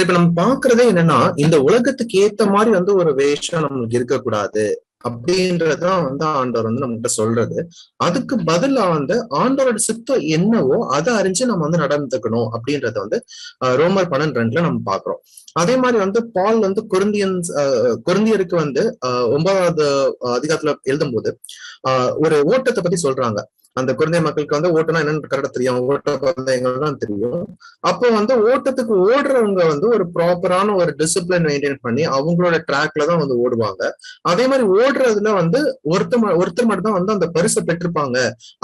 இப்ப நம்ம பாக்குறதே என்னன்னா, இந்த உலகத்துக்கு ஏத்த மாதிரி ஒரு வேஷம் நம்மளுக்கு இருக்கக்கூடாது அப்படின்றதுதான் ஆண்டவர் நம்மகிட்ட சொல்றது. அதுக்கு பதிலா ஆண்டவரோட சித்தம் என்னவோ அதை அறிஞ்சு நம்ம நடந்துக்கணும் அப்படின்றத ரோமர் 12:2 நம்ம பாக்குறோம். அதே மாதிரி பால் கொரிந்தியருக்கு 9வது அதிகாரத்துல எழுதும் போது ஒரு ஓட்டத்தை பத்தி சொல்றாங்க. அந்த குழந்தை மக்களுக்கு ஓட்டுனா என்னன்னு கரெக்டா தெரியும், ஓட்ட பந்தயங்கள் தான் தெரியும். அப்போ ஓட்டத்துக்கு ஓடுறவங்க ஒரு ப்ராப்பரான ஒரு டிசிப்ளின் மெயின்டைன் பண்ணி அவங்களோட ட்ராக்ல தான் ஓடுவாங்க. அதே மாதிரி ஓடுறதுல ஒருத்தர் மட்டும் தான் அந்த பரிசை பெற்றிருப்பாங்க.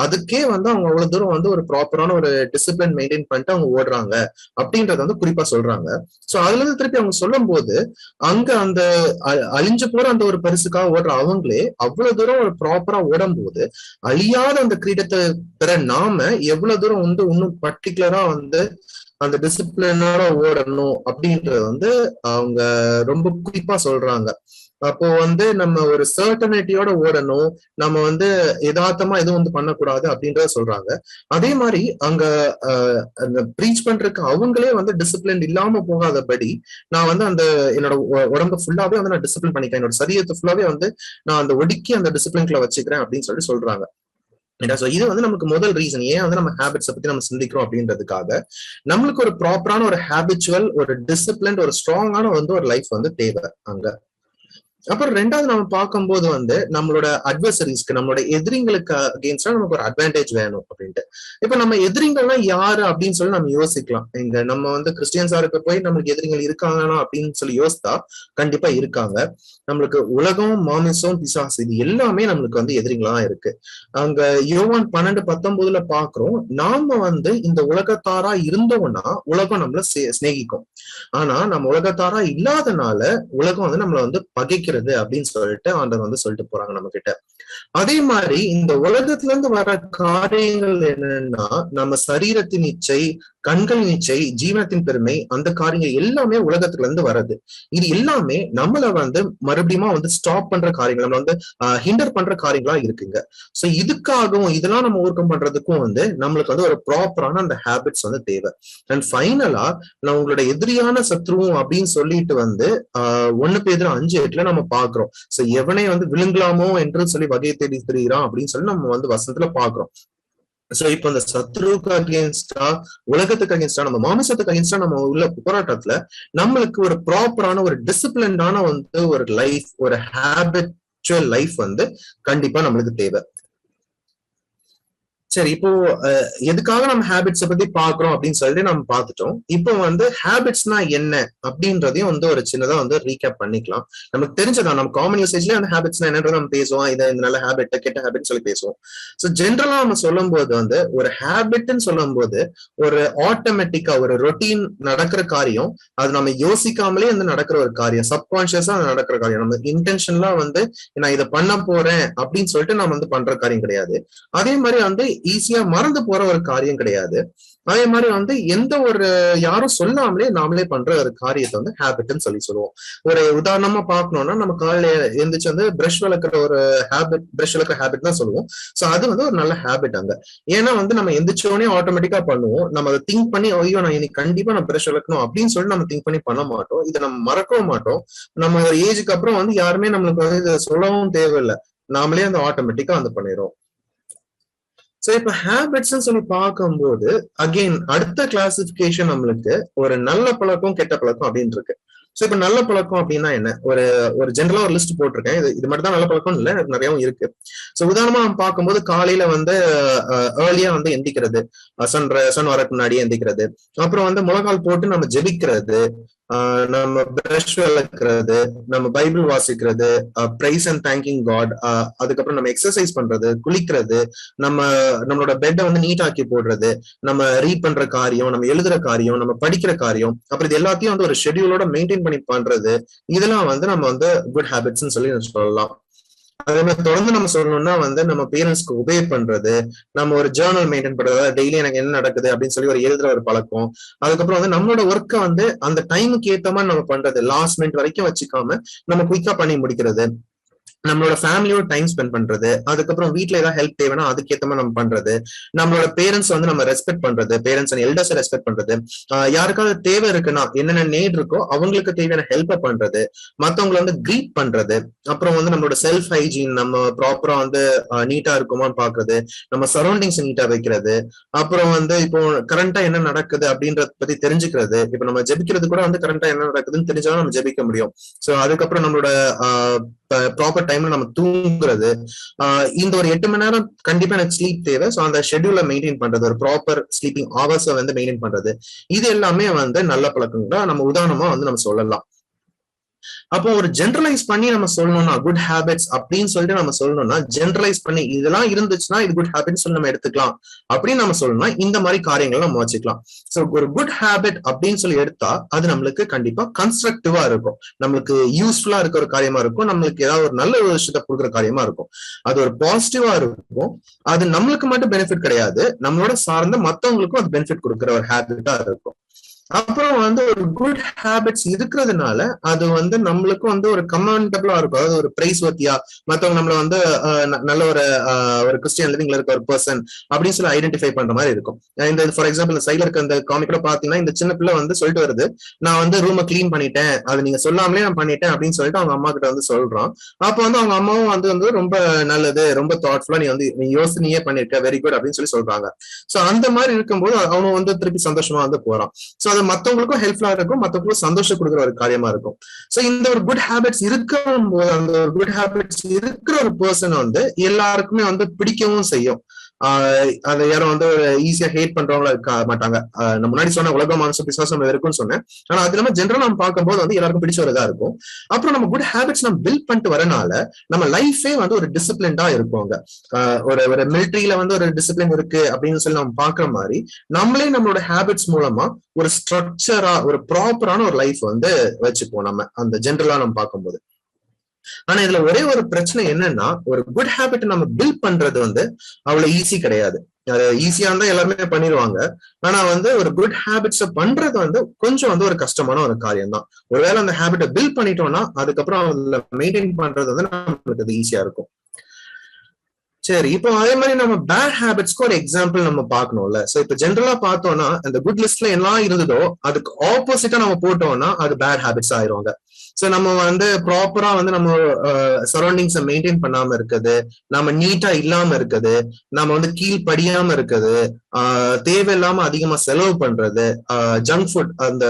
அதுக்கே அவங்க அவ்வளவு தூரம் ஒரு ப்ராப்பரான ஒரு டிசிப்ளின் மெயின்டைன் பண்ணிட்டு அவங்க ஓடுறாங்க அப்படின்றத குறிப்பா சொல்றாங்க. சோ அதுல இருந்து திருப்பி அவங்க சொல்லும் போது அங்க அந்த அழிஞ்சு போற அந்த ஒரு பரிசுக்காக ஓடுற அவங்களே அவ்வளவு தூரம் ஒரு ப்ராப்பரா ஓடும் போது அழியாத அந்த கிரீடத்தை பெற நாம எவ்வளவு தூரம் இன்னும் பர்டிகுலரா அந்த டிசிப்ளினோட ஓடணும் அப்படின்றது அவங்க ரொம்ப குறிப்பா சொல்றாங்க. அப்போ நம்ம ஒரு சர்டனிட்டியோட ஓடணும், நம்ம யதார்த்தமா எதுவும் பண்ணக்கூடாது அப்படின்றத சொல்றாங்க. அதே மாதிரி அங்க ப்ரீச் பண்றதுக்கு அவங்களே டிசிப்ளின் இல்லாம போகாதபடி நான் அந்த என்னோட உடம்பு ஃபுல்லாவே நான் டிசிப்ளின் பண்ணிக்கிறேன், என்னோட சரீரத்தை ஃபுல்லாவே நான் அந்த ஒடுக்கி அந்த டிசிப்ளின்குள்ள வச்சுக்கிறேன் அப்படின்னு சொல்றாங்க. இது நமக்கு முதல் ரீசன் ஏன் நம்ம ஹேபிட்ஸை பத்தி நம்ம சிந்திக்கிறோம் அப்படின்றதுக்காக. நம்மளுக்கு ஒரு ப்ராப்பரான ஒரு ஹேபிச்சுவல், ஒரு டிசிப்ளின், ஒரு ஸ்ட்ராங்கான ஒரு லைஃப் தேவை அங்க. அப்புறம் ரெண்டாவது நம்ம பார்க்கும்போது நம்மளோட அட்வர்சரிஸ்க்கு, நம்மளோட எதிரிங்களுக்கு அகேன்ஸ்டா நமக்கு ஒரு அட்வான்டேஜ் வேணும் அப்படின்ட்டு. இப்ப நம்ம எதிரிகள்லாம் யாரு அப்படின்னு சொல்லி நம்ம யோசிக்கலாம். இங்க நம்ம கிறிஸ்டியன்ஸா இருக்க போய் நம்மளுக்கு எதிரிகள் இருக்காங்கன்னா அப்படின்னு சொல்லி யோசித்தா கண்டிப்பா இருக்காங்க. நம்மளுக்கு உலகம், மாமிசம், பிசாசு இது எல்லாமே நம்மளுக்கு எதிரிகளா இருக்கு. அங்க யோவான் 12:19 பாக்குறோம், நாம இந்த உலகத்தாரா இருந்தோம்னா உலகம் நம்மள சிநேகிக்கும். ஆனா நம்ம உலகத்தாரா இல்லாதனால உலகம் நம்மள பகைக்கிறது அப்படின்னு சொல்லிட்டு ஆண்டவர் சொல்லிட்டு போறாங்க நம்ம கிட்ட. அதே மாதிரி இந்த உலகத்துல இருந்து வர காரியங்கள் என்னன்னா, நம்ம சரீரத்தின் இச்சை, கண்களின் இச்சை, ஜீவனத்தின் பெருமை, அந்த காரியங்கள் எல்லாமே உலகத்துல இருந்து வர்றது. இது எல்லாமே நம்மள மறுபடியும் ஸ்டாப் பண்ற காரியங்கள், நம்ம ஹிண்டர் பண்ற காரியங்களா இருக்குங்க. சோ இதுக்காகவும் இதெல்லாம் நம்ம ஓவர்கம் பண்றதுக்கும் நம்மளுக்கு ஒரு ப்ராப்பரான அந்த ஹேபிட்ஸ் தேவை. அண்ட் ஃபைனலா நான் உங்களோட எதிரியான சத்ருவும் அப்படின்னு சொல்லிட்டு 1 பேதுரு 5:8 நம்ம பாக்குறோம். சோ எவனை விழுங்கலாமோ என்று சொல்லி வகையை தேடி திரிகிறான் அப்படின்னு சொல்லி நம்ம வசனத்துல பாக்குறோம். சோ இப்ப இந்த சத்ருக்கு அகேன்ஸ்டா, உலகத்துக்கு அகேன்ஸ்டா, நம்ம மாமிசத்துக்கு அகேன்ஸ்டா நம்ம உள்ள போராட்டத்துல நம்மளுக்கு ஒரு ப்ராப்பரான ஒரு டிசிப்ளின்டான ஒரு லைஃப், ஒரு ஹேபிச்சுவல் லைஃப் கண்டிப்பா நம்மளுக்கு தேவை. சரி, இப்போ எதுக்காக நம்ம ஹேபிட்ஸை பத்தி பாக்குறோம் அப்படின்னு சொல்லிட்டு நம்ம பார்த்துட்டோம். இப்போ ஹேபிட்ஸ்னா என்ன அப்படின்றதையும் ஒரு சின்னதா ரீகேப் பண்ணிக்கலாம். நமக்கு தெரிஞ்சதான், நம்ம காமன் யூசேஜ்ல அந்த ஹேபிட்ஸ்னா என்னன்றது நம்ம பேசுவோம். இதை இந்த நல்ல ஹேபிட், கெட்ட ஹேபிட் சொல்லி பேசுவோம். ஸோ ஜென்ரலா நம்ம சொல்லும் போது ஒரு ஹேபிட்னு சொல்லும் போது ஒரு ஆட்டோமேட்டிக்கா ஒரு ரொட்டீன் நடக்கிற காரியம், அது நம்ம யோசிக்காமலே நடக்கிற ஒரு காரியம், சப்கான்சியஸா நடக்கிற காரியம். நம்ம இன்டென்ஷன்லா நான் இதை பண்ண போறேன் அப்படின்னு சொல்லிட்டு நம்ம பண்ற காரியம் கிடையாது. அதே மாதிரி ஈஸியா மறந்து போற ஒரு காரியம் கிடையாது. அதே மாதிரி எந்த ஒரு யாரும் சொல்லாமலே நாமளே பண்ற ஒரு காரியத்தை ஹேபிட்னு சொல்லுவோம். ஒரு உதாரணமா பார்க்கணும்னா, நம்ம காலையில எழுந்திரிச்சு பிரஷ் விளக்குற ஒரு ஹேபிட், பிரஷ் விளக்குற ஹேபிட் தான் சொல்லுவோம். சோ அது ஒரு நல்ல ஹேபிட் அங்க. ஏன்னா நம்ம எந்திரிச்சோடனே ஆட்டோமேட்டிக்கா பண்ணுவோம். நம்ம அதை திங்க் பண்ணி, ஐயோ நான் இன்னைக்கு கண்டிப்பா நான் பிரஷ் விளக்கணும் அப்படின்னு சொல்லி நம்ம திங்க் பண்ணி பண்ண மாட்டோம். இதை நம்ம மறக்கவும் மாட்டோம். நம்ம ஏஜுக்கு அப்புறம் யாருமே நம்மளுக்கு இதை சொல்லவும் தேவையில்லை, நாமளே ஆட்டோமேட்டிக்கா பண்ணிடுறோம். சோ இப்ப ஹேபிட்ஸ் சொல்லி பார்க்கும்போது அகெயின் அடுத்த கிளாசிபிகேஷன் நம்மளுக்கு ஒரு நல்ல பழக்கம், கெட்ட பழக்கம் அப்படின்னு இருக்கு. சோ இப்ப நல்ல பழக்கம் அப்படின்னா என்ன, ஒரு ஜென்ரலா ஒரு லிஸ்ட் போட்டிருக்கேன். இது மட்டும் தான் நல்ல பழக்கம் இல்ல, நிறையவும் இருக்கு. சோ உதாரணமா நம்ம பார்க்கும்போது காலையில ஏர்லியா எந்திக்கிறது, சன் வரக்கு முன்னாடியே எந்திக்கிறது. அப்புறம் முழங்கால் போட்டு நம்ம ஜெபிக்கிறது, நம்ம பிரஷ் விளக்குறது, நம்ம பைபிள் வாசிக்கிறது, பிரைஸ் அண்ட் தேங்கிங் காட், அதுக்கப்புறம் நம்ம எக்ஸசைஸ் பண்றது, குளிக்கிறது, நம்மளோட பெட்டை நீட்டாக்கி போடுறது, நம்ம ரீட் பண்ற காரியம், நம்ம எழுதுற காரியம், நம்ம படிக்கிற காரியம், அப்புறம் இது எல்லாத்தையும் ஒரு ஷெட்யூலோட மெயின்டைன் பண்ணி பண்றது, இதெல்லாம் நம்ம குட் ஹேபிட்ஸ்ன்னு சொல்லி சொல்லலாம். அதே மாதிரி தொடர்ந்து நம்ம சொல்லணும்னா நம்ம பேரண்ட்ஸ்க்கு ஒபே பண்றது, நம்ம ஒரு ஜேர்னல் மெயின்டைன் பண்றது, டெய்லி எனக்கு என்ன நடக்குது அப்படின்னு சொல்லி ஒரு எழுதுற ஒரு பழக்கம். அதுக்கப்புறம் நம்மளோட ஒர்க்கை அந்த டைமுக்கு ஏத்த மாதிரி நம்ம பண்றது, லாஸ்ட் மினிட் வரைக்கும் வச்சுக்காம நம்ம குயிக்கா பண்ணி முடிக்கிறது. நம்மளோட ஃபேமிலியோட டைம் ஸ்பெண்ட் பண்றது, அதுக்கப்புறம் வீட்டுல ஏதாவது ஹெல்ப் தேவைன்னா அதுக்கேற்ற மாதிரி நம்ம பண்றது, நம்மளோட பேரண்ட்ஸ் வந்து நம்ம ரெஸ்பெக்ட் பண்றது, பேரண்ட்ஸ் அண்ட் எல்டர்ஸ் ரெஸ்பெக்ட் பண்றது, யாருக்காவது தேவை இருக்குன்னா என்னென்ன நீட் இருக்கோ அவங்களுக்கு தேவையான ஹெல்ப் பண்றது, மத்தவங்களை வந்து கிரீட் பண்றது, அப்புறம் வந்து நம்மளோட செல்ஃப் ஹைஜீன் நம்ம ப்ராப்பரா வந்து நீட்டா இருக்குமான்னு பாக்குறது, நம்ம சரௌண்டிங்ஸ் நீட்டா வைக்கிறது, அப்புறம் வந்து இப்போ கரண்டா என்ன நடக்குது அப்படின்றத பத்தி தெரிஞ்சுக்கிறது. இப்போ நம்ம ஜெபிக்கிறது கூட வந்து கரண்டா என்ன நடக்குதுன்னு தெரிஞ்சாலும் நம்ம ஜெபிக்க முடியும். சோ அதுக்கப்புறம் நம்மளோட ப்ராப்பர் டைம்ல நம்ம தூங்குறது, இந்த ஒரு 8 மணி நேரம் கண்டிப்பா எனக்கு ஸ்லீப் தேவை. ஸோ அந்த ஷெட்யூலை மெயின்டைன் பண்றது, ஒரு ப்ராப்பர் ஸ்லீப்பிங் ஹவர்ஸை வந்து மெயின்டைன் பண்றது, இது எல்லாமே வந்து நல்ல பழக்கம் தான். நம்ம உதாரணமா வந்து நம்ம சொல்லலாம். அப்போ ஒரு ஜென்ரலைஸ் பண்ணி நம்ம சொல்லணும்னா குட் ஹேபிட்ஸ் அப்படின்னு சொல்லிட்டு நம்ம சொல்லணும்னா, ஜென்ரலைஸ் பண்ணி இதெல்லாம் இருந்துச்சுன்னா இது குட் ஹேபிட்ஸ் சொல்லி நம்ம எடுத்துக்கலாம் அப்படின்னு நம்ம சொல்லணும்னா இந்த மாதிரி காரியங்கள் நம்ம வச்சுக்கலாம். ஸோ ஒரு குட் ஹேபிட் அப்படின்னு சொல்லி எடுத்தா அது நம்மளுக்கு கண்டிப்பா கன்ஸ்ட்ரக்டிவா இருக்கும், நம்மளுக்கு யூஸ்ஃபுல்லா இருக்க ஒரு காரியமா இருக்கும், நம்மளுக்கு ஏதாவது ஒரு நல்ல ஒரு விஷயத்த கொடுக்குற காரியமா இருக்கும், அது ஒரு பாசிட்டிவா இருக்கும். அது நம்மளுக்கு மட்டும் பெனிஃபிட் கிடையாது, நம்மளோட சார்ந்த மத்தவங்களுக்கும் அது பெனிஃபிட் கொடுக்குற ஒரு ஹேபிட்டா இருக்கும். அப்புறம் வந்து ஒரு குட் ஹேபிட்ஸ் இருக்கிறதுனால அது வந்து நம்மளுக்கும் வந்து ஒரு கமெண்டபிளா இருக்கும், அதாவது ஒரு பிரைஸ் வர்த்தியா மத்தவங்க நம்மள வந்து நல்ல ஒரு கிறிஸ்டியன் லிவிங்ல இருக்க ஒரு பர்சன் அப்படின்னு சொல்லி ஐடென்டிஃபை பண்ற மாதிரி இருக்கும். இந்த ஃபார் எக்ஸாம்பிள் சைடுல இருக்க அந்த காமிக்ல பாத்தீங்கன்னா இந்த சின்ன பிள்ளை வந்து சொல்லிட்டு வருது, நான் வந்து ரூமை கிளீன் பண்ணிட்டேன், அது நீங்க சொல்லாமலே நான் பண்ணிட்டேன் அப்படின்னு சொல்லிட்டு அவங்க அம்மா கிட்ட வந்து சொல்றான். அப்ப வந்து அவங்க அம்மாவும் வந்து ரொம்ப நல்லது, ரொம்ப தாட்ஃபுல்லா நீ யோசனையே பண்ணிருக்க, வெரி குட் அப்படின்னு சொல்லி சொல்றாங்க. சோ அந்த மாதிரி இருக்கும்போது அவனும் வந்து திருப்பி சந்தோஷமா வந்து போறான். சோ அது மத்தவங்களுக்கும் ஹெல்ப்ஃபுல்லா இருக்கும், மத்தவங்களுக்கும் சந்தோஷம் கொடுக்குற ஒரு காரியமா இருக்கும். சோ இந்த ஒரு குட் ஹேபிட்ஸ் இருக்கும் போது அந்த ஒரு குட் ஹேபிட்ஸ் இருக்கிற ஒரு பர்சன் வந்து எல்லாருக்குமே வந்து பிடிக்கவும் செய்யும். அதை யாரும் வந்து ஈஸியா ஹேட் பண்றவங்களா இருக்க மாட்டாங்க. நம்ம முன்னாடி சொன்ன உலக மானச பிசாசம் இருக்குன்னு சொன்னேன், ஆனா அது இல்லாம ஜென்ரலா நம்ம பார்க்கும்போது வந்து எல்லாருக்கும் பிடிச்ச ஒரு இதா இருக்கும். அப்புறம் நம்ம குட் ஹேபிட்ஸ் நம்ம பில்ட் பண்ணிட்டு வரனால நம்ம லைஃபே வந்து ஒரு டிசிப்ளின்டா இருக்குங்க. ஒரு மிலிட்ரியில வந்து ஒரு டிசிப்ளின் இருக்கு அப்படின்னு சொல்லி நம்ம பாக்குற மாதிரி நம்மளே நம்மளோட ஹேபிட்ஸ் மூலமா ஒரு ஸ்ட்ரக்சரா ஒரு ப்ராப்பரான ஒரு லைஃப் வந்து வச்சுப்போம் நம்ம அந்த ஜென்ரலா நம்ம பார்க்கும்போது. ஆனா இதுல ஒரே ஒரு பிரச்சனை என்னன்னா, ஒரு குட் ஹேபிட் நம்ம பில்ட் பண்றது வந்து அவ்வளவு ஈஸி கிடையாது. ஈஸியா இருந்தா எல்லாருமே பண்ணிடுவாங்க, ஆனா வந்து ஒரு குட் ஹேபிட்ஸ் பண்றது வந்து கொஞ்சம் வந்து ஒரு கஷ்டமான ஒரு காரியம் தான். ஒருவேளை அந்த ஹேபிட்டை பில்ட் பண்ணிட்டோம்னா அதுக்கப்புறம் அதுல மெயின்டைன் பண்றது வந்து நம்மளுக்கு அது ஈஸியா இருக்கும். சரி, இப்போ அதே மாதிரி நம்ம பேட் ஹேபிட்ஸ்க்கு ஒரு எக்ஸாம்பிள் நம்ம பார்க்கணும்ல. சோ இப்போ ஜென்ரலா பார்த்தோம்னா அந்த குட் லிஸ்ட்ல எல்லாம் இருந்ததோ அதுக்கு ஆப்போசிட்டா நம்ம போட்டோம்னா அது பேட் ஹேபிட்ஸ் ஆயிருவாங்க. சோ நம்ம வந்து ப்ராப்பரா வந்து நம்ம சரௌண்டிங்ஸை மெயின்டைன் பண்ணாம இருக்குது, நம்ம நீட்டா இல்லாம இருக்குது, நம்ம வந்து கீழ் படியாம இருக்குது, தேவையில்லாம அதிகமா செலவு பண்றது, ஜங்க் ஃபுட் அந்த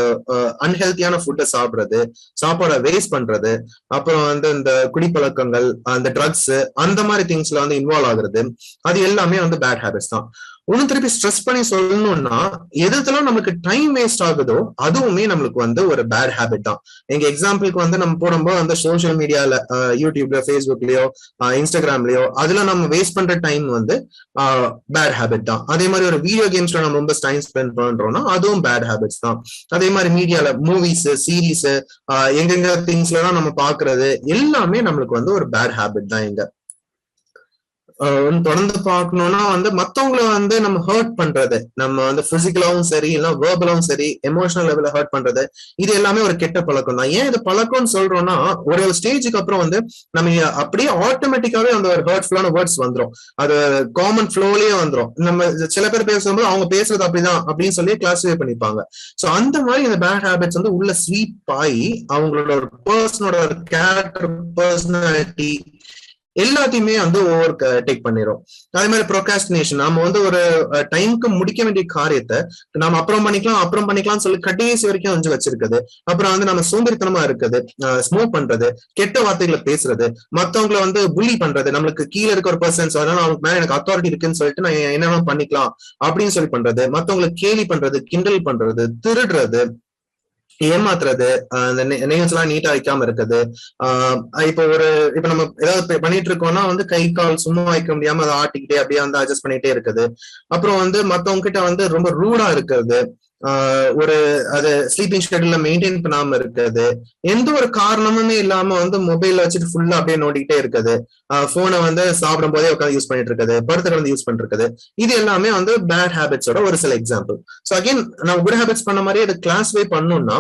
அன்ஹெல்த்தியான ஃபுட்டை சாப்பிடுறது, சாப்பாடை வேஸ்ட் பண்றது, அப்புறம் வந்து இந்த குடிப்பழக்கங்கள், அந்த ட்ரக்ஸ், அந்த மாதிரி திங்ஸ்ல வந்து இன்வால்வ் ஆகுறது, அது எல்லாமே வந்து பேட் ஹேபிட்ஸ் தான். ஒன்னும் திருப்பி ஸ்ட்ரெஸ் பண்ணி சொல்லணும்னா எதுலாம் நமக்கு டைம் வேஸ்ட் ஆகுதோ அதுவுமே நம்மளுக்கு வந்து ஒரு பேட் ஹேபிட் தான். எங்க எக்ஸாம்பிளுக்கு வந்து நம்ம போடும்போது அந்த சோசியல் மீடியால யூடியூப்ல, ஃபேஸ்புக்லயோ, இன்ஸ்டாகிராம்லயோ அதுல நம்ம வேஸ்ட் பண்ற டைம் வந்து பேட் ஹேபிட் தான். அதே மாதிரி ஒரு வீடியோ கேம்ஸ்ல நம்ம ரொம்ப டைம் ஸ்பெண்ட் பண்றோம்னா அதுவும் பேட் ஹேபிட்ஸ் தான். அதே மாதிரி மீடியால மூவிஸ், சீரீஸ், எங்கெங்க திங்ஸ்ல எல்லாம் நம்ம பாக்குறது எல்லாமே நம்மளுக்கு வந்து ஒரு பேட் ஹேபிட் தான். இங்க தொடர்ந்து பார்க்கணும்னா வந்து மத்தவங்களை வந்து நம்ம ஹர்ட் பண்றது, நம்ம வந்து பிசிக்கலாவும் சரி இல்ல வேர்பலாவும் சரி எமோஷனல் லெவல்ல ஹர்ட் பண்றது, இது எல்லாமே ஒரு கெட்ட பழக்கம் தான். ஏன் இது பழக்கம்னு சொல்றோம்னா ஒரு ஸ்டேஜுக்கு அப்புறம் வந்து நம்ம அப்படியே ஆட்டோமேட்டிக்காவே அந்த ஒரு ஹர்ட்ஃபுல்லான வேர்ட்ஸ் வந்துடும், அது காமன் ஃப்ளோலயே வந்துடும். நம்ம சில பேர் பேசும்போது அவங்க பேசுறது அப்படிதான் அப்படின்னு சொல்லி கிளாஸிஃபை பண்ணிப்பாங்க. சோ அந்த மாதிரி இந்த பேட் ஹேபிட்ஸ் வந்து உள்ள ஸ்வீப் ஆகி அவங்களோட ஒரு பர்சனோட கேரக்டர், பர்சனாலிட்டி எல்லாத்தையுமே வந்து ஓவர் டேக் பண்ணிடும். அதே மாதிரி ப்ரோகாஸ்டினேஷன், நம்ம வந்து ஒரு டைமுக்கு முடிக்க வேண்டிய காரியத்தை நம்ம அப்புறம் பண்ணிக்கலாம் சொல்லி கடைசி வரைக்கும் வந்து வச்சிருக்குது. அப்புறம் வந்து நம்ம சோம்பேறித்தனமா இருக்குது, ஸ்மோக் பண்றது, கெட்ட வார்த்தைகளை பேசுறது, மத்தவங்களை வந்து புள்ளி பண்றது, நம்மளுக்கு கீழே இருக்க ஒரு பர்சன்ஸ் அதனால அவங்களுக்கு மேல எனக்கு அத்தாரிட்டி இருக்குன்னு சொல்லிட்டு நான் என்னென்ன பண்ணிக்கலாம் அப்படின்னு சொல்லி பண்றது, மத்தவங்களை கேலி பண்றது, கிண்டல் பண்றது, திருடுறது, ஏமாத்துறது, அந்த நெயில்ஸ் எல்லாம் நீட்டா வைக்காம இருக்குது. இப்ப நம்ம ஏதாவது பண்ணிட்டு இருக்கோம்னா வந்து கை கால் சும்மா வைக்க முடியாம அதை ஆட்டிக்கிட்டே அப்படியே வந்து அட்ஜஸ்ட் பண்ணிட்டே இருக்குது. அப்புறம் வந்து மத்தவங்க கிட்ட வந்து ரொம்ப ரூடா இருக்கிறது, ஒரு அது ஸ்லீப்பிங் ஷெட்யூல்ல மெயின்டைன் பண்ணாம இருக்குது, எந்த ஒரு காரணமுமே இல்லாம வந்து மொபைல் வச்சுட்டு ஃபுல்லா அப்படியே நோண்டிக்கிட்டே இருக்குது, போனை வந்து சாப்பிடும் போதே உட்காந்து யூஸ் பண்ணிட்டு இருக்குது, படுத்துட்டு வந்து யூஸ் பண்ணிட்டு இருக்குது, இது எல்லாமே வந்து பேட் ஹேபிட்ஸோட ஒரு சில எக்ஸாம்பிள். ஸோ அகைன் நம்ம குட் ஹேபிட்ஸ் பண்ண மாதிரி அது கிளாஸிஃபை பண்ணணும்னா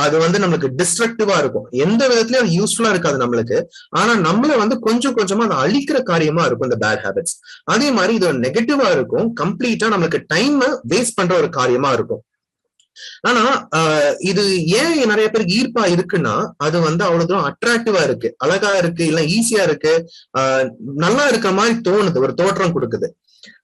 அது வந்து நம்மளுக்கு டிஸ்ட்ரக்டிவா இருக்கும். எந்த விதத்துலயும் அது யூஸ்ஃபுல்லா இருக்காது நம்மளுக்கு. ஆனா நம்மள வந்து கொஞ்சம் கொஞ்சமா அதை அழிக்கிற காரியமா இருக்கும் இந்த பேட் ஹேபிட்ஸ். அதே மாதிரி இது நெகட்டிவா இருக்கும், கம்ப்ளீட்டா நம்மளுக்கு டைம் வேஸ்ட் பண்ற ஒரு காரியமா இருக்கும். ஆனா இது ஏன் நிறைய பேருக்கு ஈர்ப்பா இருக்குன்னா, அது வந்து அவ்வளவு தூரம் அட்ராக்டிவா இருக்கு, அழகா இருக்கு, இல்ல ஈஸியா இருக்கு, நல்லா இருக்கிற மாதிரி தோணுது, ஒரு தோற்றம் கொடுக்குது.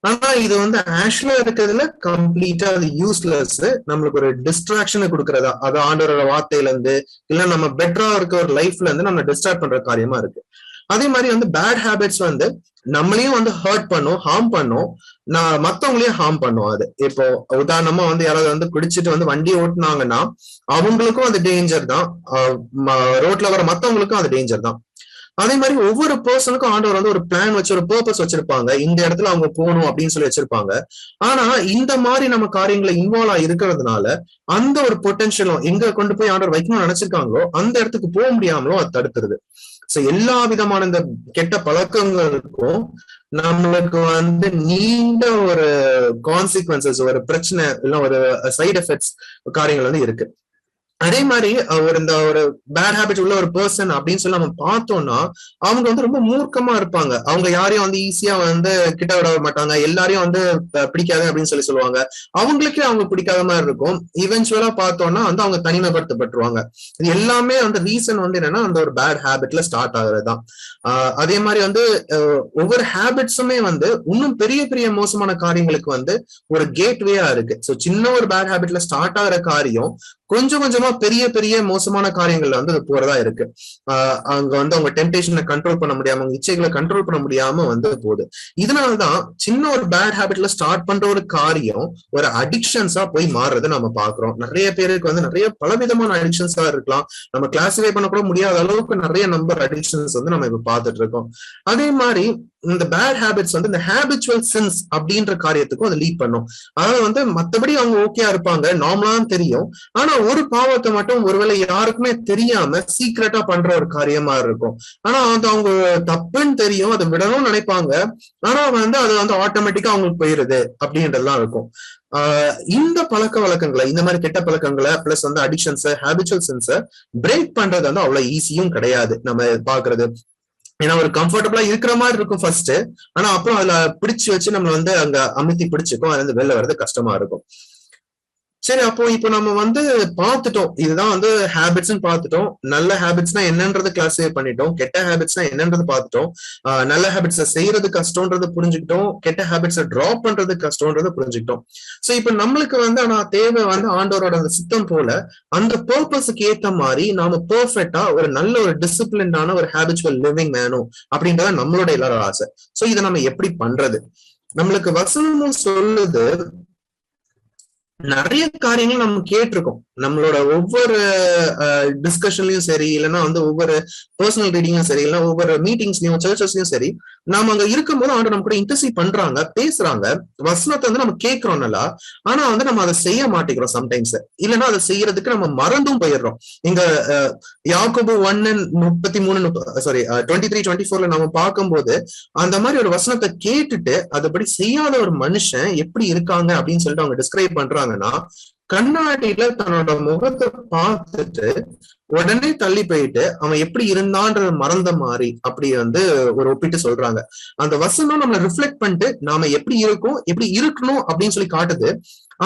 ஆனா இது வந்து ஆக்சுவலா இருக்கிறதுல கம்ப்ளீட்டா அது யூஸ்லெஸ், நம்மளுக்கு ஒரு டிஸ்ட்ராக்ஷனை கொடுக்கறதா, அது ஆண்டவரோட வார்த்தையில இருந்து இல்ல நம்ம பெட்டரா இருக்க ஒரு லைஃப்ல இருந்து நம்ம டிஸ்ட்ராக்ட் பண்ற காரியமா இருக்கு. அதே மாதிரி வந்து பேட் ஹேபிட்ஸ் வந்து நம்மளையும் வந்து ஹர்ட் பண்ணும், ஹார்ம் பண்ணும், நான் மத்தவங்களையும் ஹார்ம் பண்ணும். அது இப்போ உதாரணமா வந்து யாராவது வந்து குடிச்சிட்டு வந்து வண்டி ஓட்டுனாங்கன்னா அவங்களுக்கும் அது டேஞ்சர் தான், ரோட்ல வர மத்தவங்களுக்கும் அது டேஞ்சர் தான். அதே மாதிரி ஒவ்வொரு பர்சனுக்கும் ஆண்டவர் வந்து ஒரு பிளான் வச்சு ஒரு பர்பஸ் வச்சிருப்பாங்க, இந்த இடத்துல அவங்க போகணும் அப்படின்னு சொல்லி வச்சிருப்பாங்க. ஆனா இந்த மாதிரி நம்ம காரியங்களை இன்வால்வ் இருக்கிறதுனால அந்த ஒரு பொட்டன்ஷியலும் எங்க கொண்டு போய் ஆண்டவர் வைக்கணும்னு நினைச்சிருக்காங்களோ அந்த இடத்துக்கு போக முடியாமலும் அது தடுத்துருது. சோ எல்லா விதமான இந்த கெட்ட பழக்கங்களுக்கும் நம்மளுக்கு வந்து நீண்ட ஒரு கான்சிக்வன்சஸ், ஒரு பிரச்சனை இல்ல ஒரு சைடு எஃபெக்ட்ஸ் காரியங்கள் வந்து இருக்கு. அதே மாதிரி இந்த ஒரு பேட் ஹேபிட் உள்ள ஒரு பர்சன் அப்படின்னு சொல்லி நம்ம பார்த்தோம்னா அவங்க வந்து ரொம்ப மூர்க்கமா இருப்பாங்க. அவங்க யாரையும் வந்து ஈஸியா வந்து கிட்ட விட மாட்டாங்க, எல்லாரையும் வந்து பிடிக்காது அப்படின்னு சொல்லி சொல்லுவாங்க. அவங்களுக்கே அவங்க பிடிக்காத மாதிரி இருக்கும். இவென்ச்சுவலா பார்த்தோம்னா வந்து அவங்க தனிமைப்படுத்தப்பட்டுருவாங்க. இது எல்லாமே வந்து ரீசன் வந்து என்னன்னா அந்த ஒரு பேட் ஹேபிட்ல ஸ்டார்ட் ஆகுறதுதான். அதே மாதிரி வந்து ஒவ்வொரு ஹேபிட்ஸுமே வந்து இன்னும் பெரிய பெரிய மோசமான காரியங்களுக்கு வந்து ஒரு கேட்வேயா இருக்கு. ஸோ சின்ன ஒரு பேட் ஹேபிட்ல ஸ்டார்ட் ஆகிற காரியம் கொஞ்சம் கொஞ்சமா பெரிய பெரிய மோசமான காரியங்கள்ல வந்து அது போறதா இருக்கு. அங்க வந்து அவங்க டெம்டேஷனை கண்ட்ரோல் பண்ண முடியாம, அவங்க இச்சைகளை கண்ட்ரோல் பண்ண முடியாம வந்து போகுது. இதனாலதான் சின்ன ஒரு பேட் ஹேபிட்ல ஸ்டார்ட் பண்ற ஒரு காரியம் ஒரு அடிக்ஷன்ஸா போய் மாறுறதை நம்ம பாக்குறோம். நிறைய பேருக்கு வந்து நிறைய பலவிதமான அடிக்ஷன்ஸா இருக்கலாம், நம்ம கிளாசிஃபை பண்ண கூட முடியாத அளவுக்கு நிறைய நம்பர் அடிக்ஷன்ஸ் வந்து நம்ம இப்ப பார்த்துட்டு இருக்கோம். அதே மாதிரி இந்த பேட் ஹேபிட்ஸ் வந்து இந்த ஹேபிச்சுவல் சின்ஸ் அப்படின்ற காரியத்துக்கும் அது லீட் பண்ணும். அதாவது வந்து மத்தபடி அவங்க ஓகேயா இருப்பாங்க, நார்மலான்னு தெரியும், ஆனா ஒரு பாவத்தை மட்டும் ஒருவேளை யாருக்குமே தெரியாம சீக்கிரட்டா பண்ற ஒரு காரியமா இருக்கும். ஆனா வந்து அவங்க தப்புன்னு தெரியும், அதை விடணும்னு நினைப்பாங்க, ஆனா வந்து அது வந்து ஆட்டோமேட்டிக்கா அவங்களுக்கு போயிருது அப்படின்றதுலாம் இருக்கும். இந்த பழக்க வழக்கங்களை, இந்த மாதிரி கெட்ட பழக்கங்களை பிளஸ் வந்து அடிக்ஷன்ஸ், ஹேபிச்சுவல் சின்ஸை பிரேக் பண்றது வந்து அவ்வளவு ஈஸியும் கிடையாது நம்ம பாக்குறது. ஏன்னா ஒரு கம்ஃபர்டபுளா இருக்கிற மாதிரி இருக்கும் ஃபர்ஸ்ட், ஆனா அப்புறம் அதுல பிடிச்சு வச்சு நம்மள வந்து அங்க அமுத்தி பிடிச்சிக்கும், அதுல இருந்து வெளில வர்றது கஷ்டமா இருக்கும். சரி, அப்போ இப்போ நம்ம வந்து பார்த்துட்டோம், இதுதான் வந்து ஹேபிட்ஸ்ன்னு பார்த்துட்டோம். நல்ல ஹேபிட்ஸ்னா என்னன்றது கிளாஸிஃபை பண்ணிட்டோம், கெட்ட ஹேபிட்ஸ்னா என்னன்றது பார்த்துட்டோம். நல்ல ஹேபிட்ஸை செய்யறது கஷ்டம்ன்றதை புரிஞ்சுக்கிட்டோம், கெட்ட ஹேபிட்ஸை டிராப் பண்றது கஷ்டம்ன்றதை புரிஞ்சுக்கிட்டோம். சோ இப்போ நம்மளுக்கு வந்து ஆனா தேவை வந்து ஆண்டவரோட அந்த சித்தம் போல அந்த பர்பஸுக்கு ஏத்த மாதிரி நாம பெர்ஃபெக்டா ஒரு நல்ல ஒரு டிசிப்ளின்டான ஒரு ஹேபிச்சுவல் லிவிங் வேணும் அப்படின்றத நம்மளோட எல்லாரோட ஆசை. சோ இதை நம்ம எப்படி பண்றது? நம்மளுக்கு வசனமும் சொல்லுது, நிறைய காரியங்கள் நம்ம கேட்டிருக்கோம், நம்மளோட ஒவ்வொரு டிஸ்கஷன்லயும் சரி, இல்லைன்னா வந்து ஒவ்வொரு பர்சனல் ரீடிங்கும் சரி, இல்லைன்னா ஒவ்வொரு மீட்டிங்ஸ்லயும் சர்ச்சஸ்லயும் சரி, நாம அங்க இருக்கும்போது ஆண்டு நம்ம கூட இன்டர்சீட் பண்றாங்க, பேசுறாங்க, வசனத்தை வந்து நம்ம கேட்கிறோம் நல்லா, ஆனா வந்து நம்ம அதை செய்ய மாட்டேங்கிறோம் சம்டைம்ஸ், இல்லைன்னா அதை செய்யறதுக்கு நம்ம மறந்தும் போயிடுறோம். இங்க யாக்கோபு 1:23 நம்ம பார்க்கும்போது அந்த மாதிரி ஒரு வசனத்தை கேட்டுட்டு அதுபடி செய்யாத ஒரு மனுஷன் எப்படி இருக்காங்க அப்படின்னு சொல்லிட்டு அவங்க டிஸ்கிரைப் பண்றாங்கன்னா, கண்ணாடியில தன்னோட முகத்தை பார்த்துட்டு உடனே தள்ளி போயிட்டு அவன் எப்படி இருந்தான்றத மறந்த மாதிரி அப்படி வந்து ஒரு ஒப்பிட்டு சொல்றாங்க. அந்த வசனம் நம்மளை ரிஃப்ளெக்ட் பண்ணிட்டு நாம எப்படி இருக்கோம், எப்படி இருக்கணும் அப்படின்னு சொல்லி காட்டுது.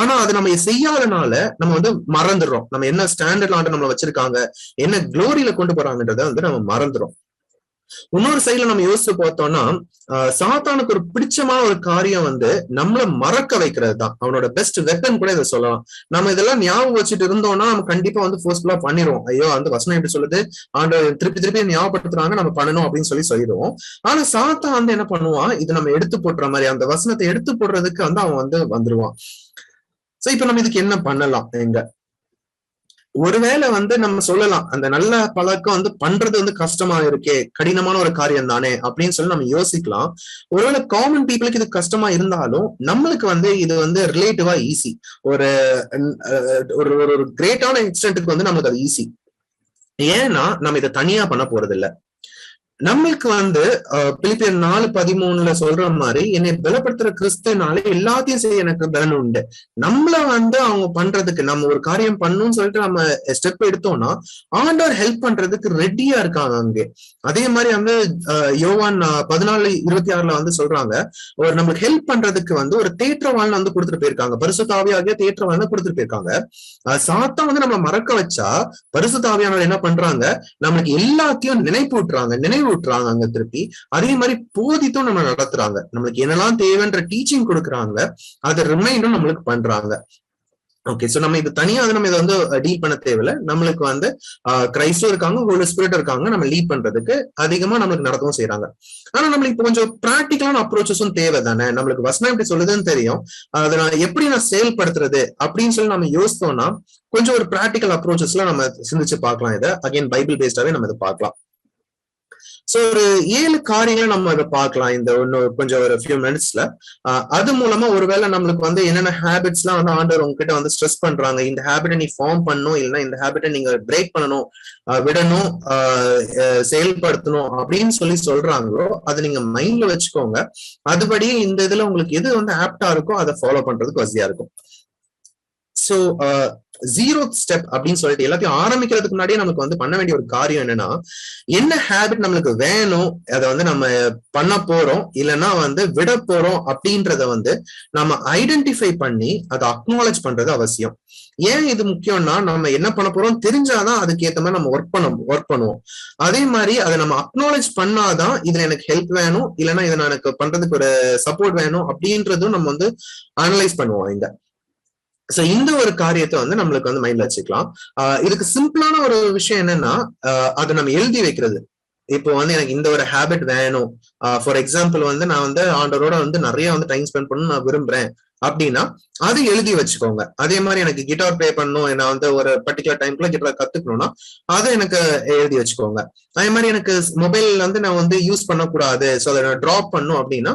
ஆனா அது நம்ம செய்யாதனால நம்ம வந்து மறந்துடுறோம், நம்ம என்ன ஸ்டாண்டர்ட்ல ஆண்டு நம்மள வச்சிருக்காங்க, என்ன குளோரியில கொண்டு போறாங்கன்றத வந்து நம்ம மறந்துடும். இன்னொரு சைட்ல நம்ம யோசிச்சு பார்த்தோம்னா, சாத்தானுக்கு ஒரு பிடிச்சமான ஒரு காரியம் வந்து நம்மள மறக்க வைக்கிறது தான், அவனோட பெஸ்ட் வெப்பன் கூட இதை சொல்லலாம். நம்ம இதெல்லாம் ஞாபகம் வச்சுட்டு இருந்தோம்னா நம்ம கண்டிப்பா வந்து ஃபோர்ஸ்ஃபுல்லா பண்ணிடுவோம். ஐயோ அந்த வசனம் எப்படி சொல்லுது, திருப்பி திருப்பி ஞாபகப்படுத்துறாங்க, நம்ம பண்ணணும் அப்படின்னு சொல்லிடுவோம். ஆனா சாத்தான் வந்து என்ன பண்ணுவான், இது நம்ம எடுத்து போடுற மாதிரி அந்த வசனத்தை எடுத்து போடுறதுக்கு வந்து அவன் வந்து வந்துருவான். சோ இப்ப நம்ம இதுக்கு என்ன பண்ணலாம்? எங்க ஒருவேளை வந்து நம்ம சொல்லலாம், அந்த நல்ல பழக்கம் வந்து பண்றது வந்து கஷ்டமா இருக்கே, கடினமான ஒரு காரியம் தானே அப்படின்னு சொல்லி நம்ம யோசிக்கலாம். ஒருவேளை காமன் பீப்புளுக்கு இது கஷ்டமா இருந்தாலும் நம்மளுக்கு வந்து இது வந்து ரிலேட்டிவா ஈஸி. ஒரு ஒரு கிரேட்டான எக்ஸ்டென்ட்டுக்கு வந்து நமக்கு அது ஈஸி. ஏன்னா நம்ம இதை தனியா பண்ண போறது இல்லை. நம்மளுக்கு பிலிப்பியர் 4:13 சொல்ற மாதிரி என்னை பலப்படுத்துற கிறிஸ்துனால எல்லாத்தையும் செய்ய எனக்கு பலன் உண்டு. நம்மள அவங்க பண்றதுக்கு நம்ம ஒரு காரியம் பண்ணணும்னு சொல்லிட்டு நம்ம ஸ்டெப் எடுத்தோம்னா ஆண்டவர் ஹெல்ப் பண்றதுக்கு ரெடியா இருக்காங்க அங்கே. அதே மாதிரி யோவான் 14:26 சொல்றாங்க, ஒரு நம்மளுக்கு ஹெல்ப் பண்றதுக்கு ஒரு தேற்றவாளன் கொடுத்துட்டு போயிருக்காங்க, பரிசுத்த ஆவியாகிய தேற்றவாளன் கொடுத்துட்டு போயிருக்காங்க. சாத்தான் நம்ம மறக்க வச்சா பரிசுத்த ஆவியானவர் என்ன பண்றாங்க, நம்மளுக்கு எல்லாத்தையும் நினைவூட்டுறாங்க அங்க திருப்பி. அதே மாதிரி போதித்தும் நம்ம நடத்துறாங்க, நம்மளுக்கு என்னெல்லாம் தேவைன்ற டீச்சிங் கொடுக்குறாங்க, அதை ரிமைண்டும் நம்மளுக்கு பண்றாங்க. ஓகே, சோ நம்ம இது தனியா நம்ம இதை டீல் பண்ண தேவையில்ல. நம்மளுக்கு கிரைஸ்டும் இருக்காங்க, ஹோலி ஸ்பிரிட் இருக்காங்க, நம்ம லீட் பண்றதுக்கு அதிகமா நம்மளுக்கு நடத்தவும் செய்யறாங்க. ஆனா நம்மளுக்கு இப்போ கொஞ்சம் பிராக்டிக்கலான அப்ரோச்சஸும் தேவை தானே. நம்மளுக்கு வசனம் எப்படி சொல்லுதுன்னு தெரியும், அதை நான் எப்படி செயல்படுத்துறது அப்படின்னு சொல்லி நம்ம யோசித்தோம்னா கொஞ்சம் ஒரு பிராக்டிக்கல் அப்ரோச்சஸ்ல நம்ம சிந்திச்சு பார்க்கலாம். இதை அகைன் பைபிள் பேஸ்டாவே நம்ம இதை பார்க்கலாம். சோ ஒரு 7 காரியங்களை நம்ம அதை பார்க்கலாம் இந்த கொஞ்சம் ஒரு ஃபியூ மினிட்ஸ்ல. அது மூலமா ஒருவேளை நம்மளுக்கு என்னென்ன ஹேபிட்ஸ் எல்லாம் ஆண்டவர் உங்ககிட்ட ஸ்ட்ரெஸ் பண்றாங்க, இந்த ஹேபிட்டை நீ ஃபார்ம் பண்ணணும், இல்லைன்னா இந்த ஹேபிட்டை நீங்க பிரேக் பண்ணணும், விடணும், செயல்படுத்தணும் அப்படின்னு சொல்றாங்களோ அதை நீங்க மைண்ட்ல வச்சுக்கோங்க. அதுபடி இந்த இதுல உங்களுக்கு எது ஆப்டா இருக்கோ அதை ஃபாலோ பண்றதுக்கு வசதியா இருக்கும். சோ 0th ஸ்டெப் அப்படின்னு சொல்லிட்டு எல்லாத்தையும் ஆரம்பிக்கிறதுக்கு முன்னாடியே நமக்கு பண்ண வேண்டிய ஒரு காரியம் என்னன்னா, என்ன ஹேபிட் நம்மளுக்கு வேணும், அதை நம்ம பண்ண போறோம் இல்லைன்னா விட போறோம் அப்படின்றத நம்ம ஐடென்டிஃபை பண்ணி அதை அக்னாலேஜ் பண்றது அவசியம். ஏன் இது முக்கியம்னா, நம்ம என்ன பண்ண போறோம் தெரிஞ்சாதான் அதுக்கு ஏத்த மாதிரி நம்ம ஒர்க் பண்ணுவோம். அதே மாதிரி அதை நம்ம அக்னாலேஜ் பண்ணாதான் இதுல எனக்கு ஹெல்ப் வேணும், இல்லைன்னா இதை எனக்கு பண்றதுக்கு ஒரு சப்போர்ட் வேணும் அப்படின்றதும் நம்ம அனலைஸ் பண்ணுவோம். சோ இந்த ஒரு காரியத்தை நம்மளுக்கு மைண்ட்ல வச்சுக்கலாம். இதுக்கு சிம்பிளான ஒரு விஷயம் என்னன்னா, அதை நம்ம எழுதி வைக்கிறது. இப்போ எனக்கு இந்த ஒரு ஹேபிட் வேணும். ஃபார் எக்ஸாம்பிள் நான் ஆண்டவரோட நிறைய டைம் ஸ்பெண்ட் பண்ணணும் நான் விரும்புறேன் அப்படின்னா அது எழுதி வச்சுக்கோங்க. அதே மாதிரி எனக்கு கிட்டார் ப்ளே பண்ணணும், நான் ஒரு பர்டிகுலர் டைம்ல கிட்டார் கத்துக்கணும்னா அதை எனக்கு எழுதி வச்சுக்கோங்க. அதே மாதிரி எனக்கு மொபைல் நான் யூஸ் பண்ணக்கூடாது, ஸோ அதை ட்ராப் பண்ணும் அப்படின்னா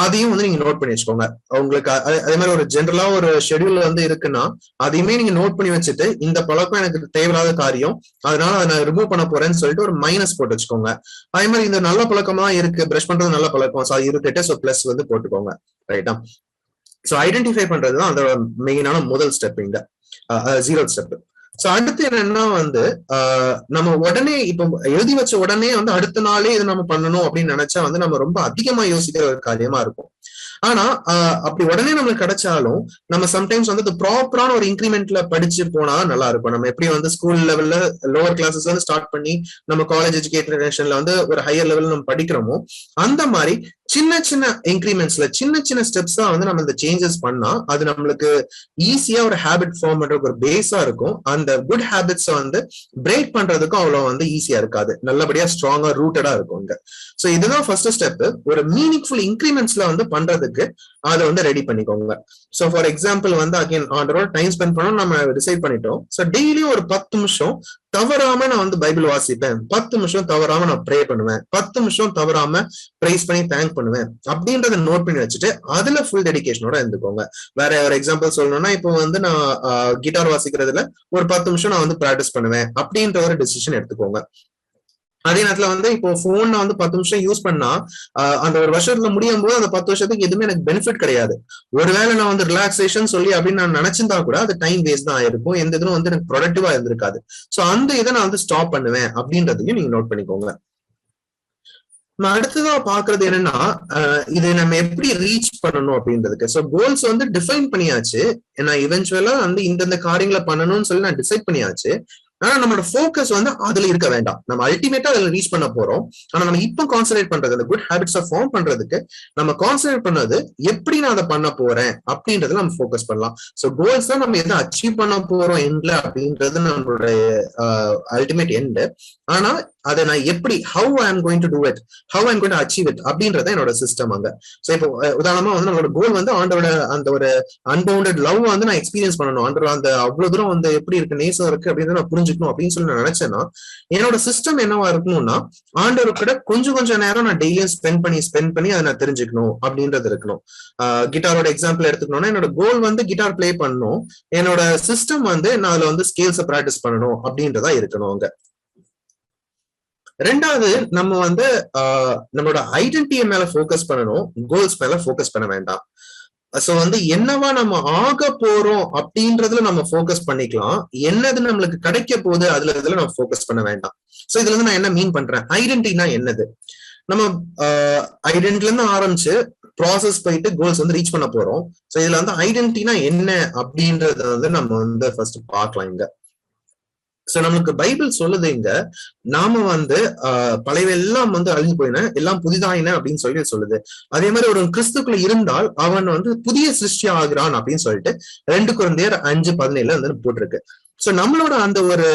அதையும் நீங்க நோட் பண்ணி வச்சுக்கோங்க. உங்களுக்கு அதே மாதிரி ஒரு ஜென்ரலா ஒரு ஷெட்யூல் இருக்குன்னா அதையுமே நீங்க நோட் பண்ணி வச்சுட்டு, இந்த பழக்கம் எனக்கு தேவையில்லாத காரியம், அதனால அதை நான் ரிமூவ் பண்ண போறேன்னு சொல்லிட்டு ஒரு மைனஸ் போட்டு வச்சுக்கோங்க. அதே மாதிரி இந்த நல்ல பழக்கமா இருக்கு, பிரஷ் பண்றது நல்ல பழக்கம், இருக்கட்டும், ஸோ பிளஸ் போட்டுக்கோங்க. ரைட்டா? சோ ஐடென்டிஃபை பண்றதுதான் அந்த மெயினான முதல் ஸ்டெப், இந்த 0th ஸ்டெப். சோ அடுத்து என்னன்னா நம்ம உடனே இப்போ எழுதி வச்ச உடனே அடுத்த நாளே இதை நம்ம பண்ணணும் அப்படின்னு நினைச்சா நம்ம ரொம்ப அதிகமா யோசிக்கிற ஒரு காரியமா இருக்கும். ஆனா அப்படி உடனே நம்மளுக்கு கிடைச்சாலும் நம்ம சம்டைம்ஸ் ப்ராப்பரான ஒரு இன்க்ரிமெண்ட்ல படிச்சு போனா நல்லா இருக்கும். நம்ம எப்படி ஸ்கூல் லெவல்ல லோவர் கிளாஸஸ் ஸ்டார்ட் பண்ணி நம்ம காலேஜ் எஜுகேஷன்ல ஒரு ஹையர் லெவல்ல நம்ம படிக்கிறோமோ, அந்த மாதிரி சின்ன சின்ன இன்க்ரிமெண்ட்ஸ்ல சின்ன சின்ன ஸ்டெப்ஸ் தான் நம்ம இந்த சேஞ்சஸ் பண்ணா அது நம்மளுக்கு ஈஸியா ஒரு ஹேபிட் ஃபார்ம் பண்றதுக்கு ஒரு பேஸா இருக்கும். அந்த குட் ஹேபிட்ஸ் பிரேக் பண்றதுக்கும் அவ்வளவு ஈஸியா இருக்காது, நல்லபடியா ஸ்ட்ராங்கா ரூட்டடா இருக்கும் இங்க. சோ இதுதான் ஃபர்ஸ்ட் ஸ்டெப். ஒரு மீனிங்ஃபுல் இன்க்ரிமெண்ட்ஸ்ல பண்றதுக்கு அதை ரெடி பண்ணிக்கோங்க. சோ ஃபார் எக்ஸாம்பிள் அகைன் ஆண்டரோட டைம் ஸ்பெண்ட் பண்ணணும் நம்ம டிசைட் பண்ணிட்டோம். சோ டெய்லியும் ஒரு 10 நிமிஷம் தவறாம நான் பைபிள் வாசிப்பேன், 10 நிமிஷம் தவறாம நான் ப்ரே பண்ணுவேன், 10 நிமிஷம் தவறாம பிரைஸ் பண்ணி தேங்க் பண்ணுவேன் அப்படின்றத நோட் பண்ணி வச்சுட்டு அதுல ஃபுல் டெடிகேஷனோட இருந்துக்கோங்க. வேற ஒரு எக்ஸாம்பிள் சொல்லணும்னா, இப்போ நான் கிட்டார் வாசிக்கிறதுல ஒரு 10 நிமிஷம் நான் பிராக்டிஸ் பண்ணுவேன் அப்படின்ற ஒரு டெசிஷன் எடுத்துக்கோங்க. அதே நேரத்துல இப்போ போன் 10 நிமிஷம் யூஸ் பண்ணா அந்த ஒரு வருஷத்துல முடியும் போது அந்த 10 வருஷத்துக்கு எதுவுமே எனக்கு பெனிஃபிட் கிடையாது. ஒருவேளை நான் ரிலாக்ஸேஷன் சொல்லி அப்படின்னு நான் நினைச்சிருந்தா கூட அது டைம் வேஸ்ட் தான் ஆயிருக்கும், எந்த இதுவும் எனக்கு ப்ரொடக்டிவா இருந்திருக்காது. சோ அந்த இதை நான் ஸ்டாப் பண்ணுவேன் அப்படின்றதையும் நீங்க நோட் பண்ணிக்கோங்க. அடுத்ததா பாக்குறது என்னன்னா, இதை நம்ம எப்படி ரீச் பண்ணணும் அப்படின்றதுக்கு. சோ கோல்ஸ் டிஃபைன் பண்ணியாச்சு, ஏன்னா இவென்ச்சுவலா இந்தந்த காரியங்களை பண்ணணும்னு சொல்லி நான் டிசைட் பண்ணியாச்சு. ஆனா நம்மளோட போக்கஸ் அதுல இருக்க வேண்டாம். நம்ம அல்டிமேட்டா அதுல ரீச் பண்ண போறோம். ஆனா நம்ம இப்போ கான்சன்ட்ரேட் பண்றது, அந்த குட் ஹேபிட்ஸை ஃபார்ம் பண்றதுக்கு நம்ம கான்சன்ட்ரேட் பண்ணது எப்படி நான் அதை பண்ண போறேன் அப்படின்றத நம்ம ஃபோக்கஸ் பண்ணலாம். சோ கோல்ஸ் தான் நம்ம எதை அச்சீவ் பண்ண போறோம் எண்ட்ல அப்படின்றது நம்மளுடைய அல்டிமேட் எண்ட். ஆனா அதை நான் எப்படி, how I am going to do it, how I am going to achieve it அப்படின்றத என்னோட சிஸ்டம் அங்க. சோ இப்போ உதாரணமா நம்மளோட கோல் ஆண்டோட அந்த ஒரு அன்பவுண்டட் லவ் நான் எக்ஸ்பீரியன்ஸ் பண்ணணும், ஆண்டோட அந்த அவ்வளவு தூரம் எப்படி இருக்கு, நேசம் இருக்கு அப்படின்னு நான் புரிஞ்சுக்கணும் அப்படின்னு சொல்லி நான் நினைச்சேன்னா என்னோட சிஸ்டம் என்னவா இருக்கணும்னா, ஆண்டவர்கிட்ட கொஞ்சம் நேரம் நான் டெய்லியும் ஸ்பெண்ட் பண்ணி அதை நான் தெரிஞ்சுக்கணும் அப்படின்றது இருக்கணும். கிட்டாரோட எக்ஸாம்பிள் எடுத்துக்கணும்னா, என்னோட கோல் கிட்டார் பிளே பண்ணணும், என்னோட சிஸ்டம் நான் அதுல ஸ்கேல்ஸை பிராக்டிஸ் பண்ணணும் அப்படின்றதா இருக்கணும் அங்க. ரெண்டாவது, நம்ம வந்து நம்மளோட ஐடென்டிட்டி மேல போக்கஸ் பண்ணணும், கோல்ஸ் மேல போக்கஸ் பண்ண வேண்டாம். சோ வந்து என்னவா நம்ம ஆக போறோம் அப்படின்றதுல நம்ம போக்கஸ் பண்ணிக்கலாம். என்னது நம்மளுக்கு கிடைக்க போகுது இதுல நம்ம போக்கஸ் பண்ண வேண்டாம். சோ இதுல இருந்து நான் என்ன மீன் பண்றேன், ஐடென்டிட்டினா என்னது, நம்ம ஐடென்டிட்டில இருந்து ஆரம்பிச்சு ப்ராசஸ் போயிட்டு கோல்ஸ் வந்து ரீச் பண்ண போறோம். சோ இதுல வந்து ஐடென்டிட்டினா என்ன அப்படின்றத வந்து நம்ம வந்து ஃபர்ஸ்ட் பார்க்கலாம் இங்க. சோ நமக்கு பைபிள் சொல்லுது இங்க, நாம வந்து பழைய எல்லாம் வந்து அழிஞ்சு போயின, எல்லாம் புதிதாயின அப்படின்னு சொல்லி சொல்லுது. அதே மாதிரி ஒரு கிறிஸ்துக்குள்ள இருந்தால் அவன் வந்து புதிய சிருஷ்டி ஆகிறான் அப்படின்னு சொல்லிட்டு 2 கொரிந்தியர் 5:17 வந்து போட்டிருக்கு. சோ நம்மளோட அந்த ஒரு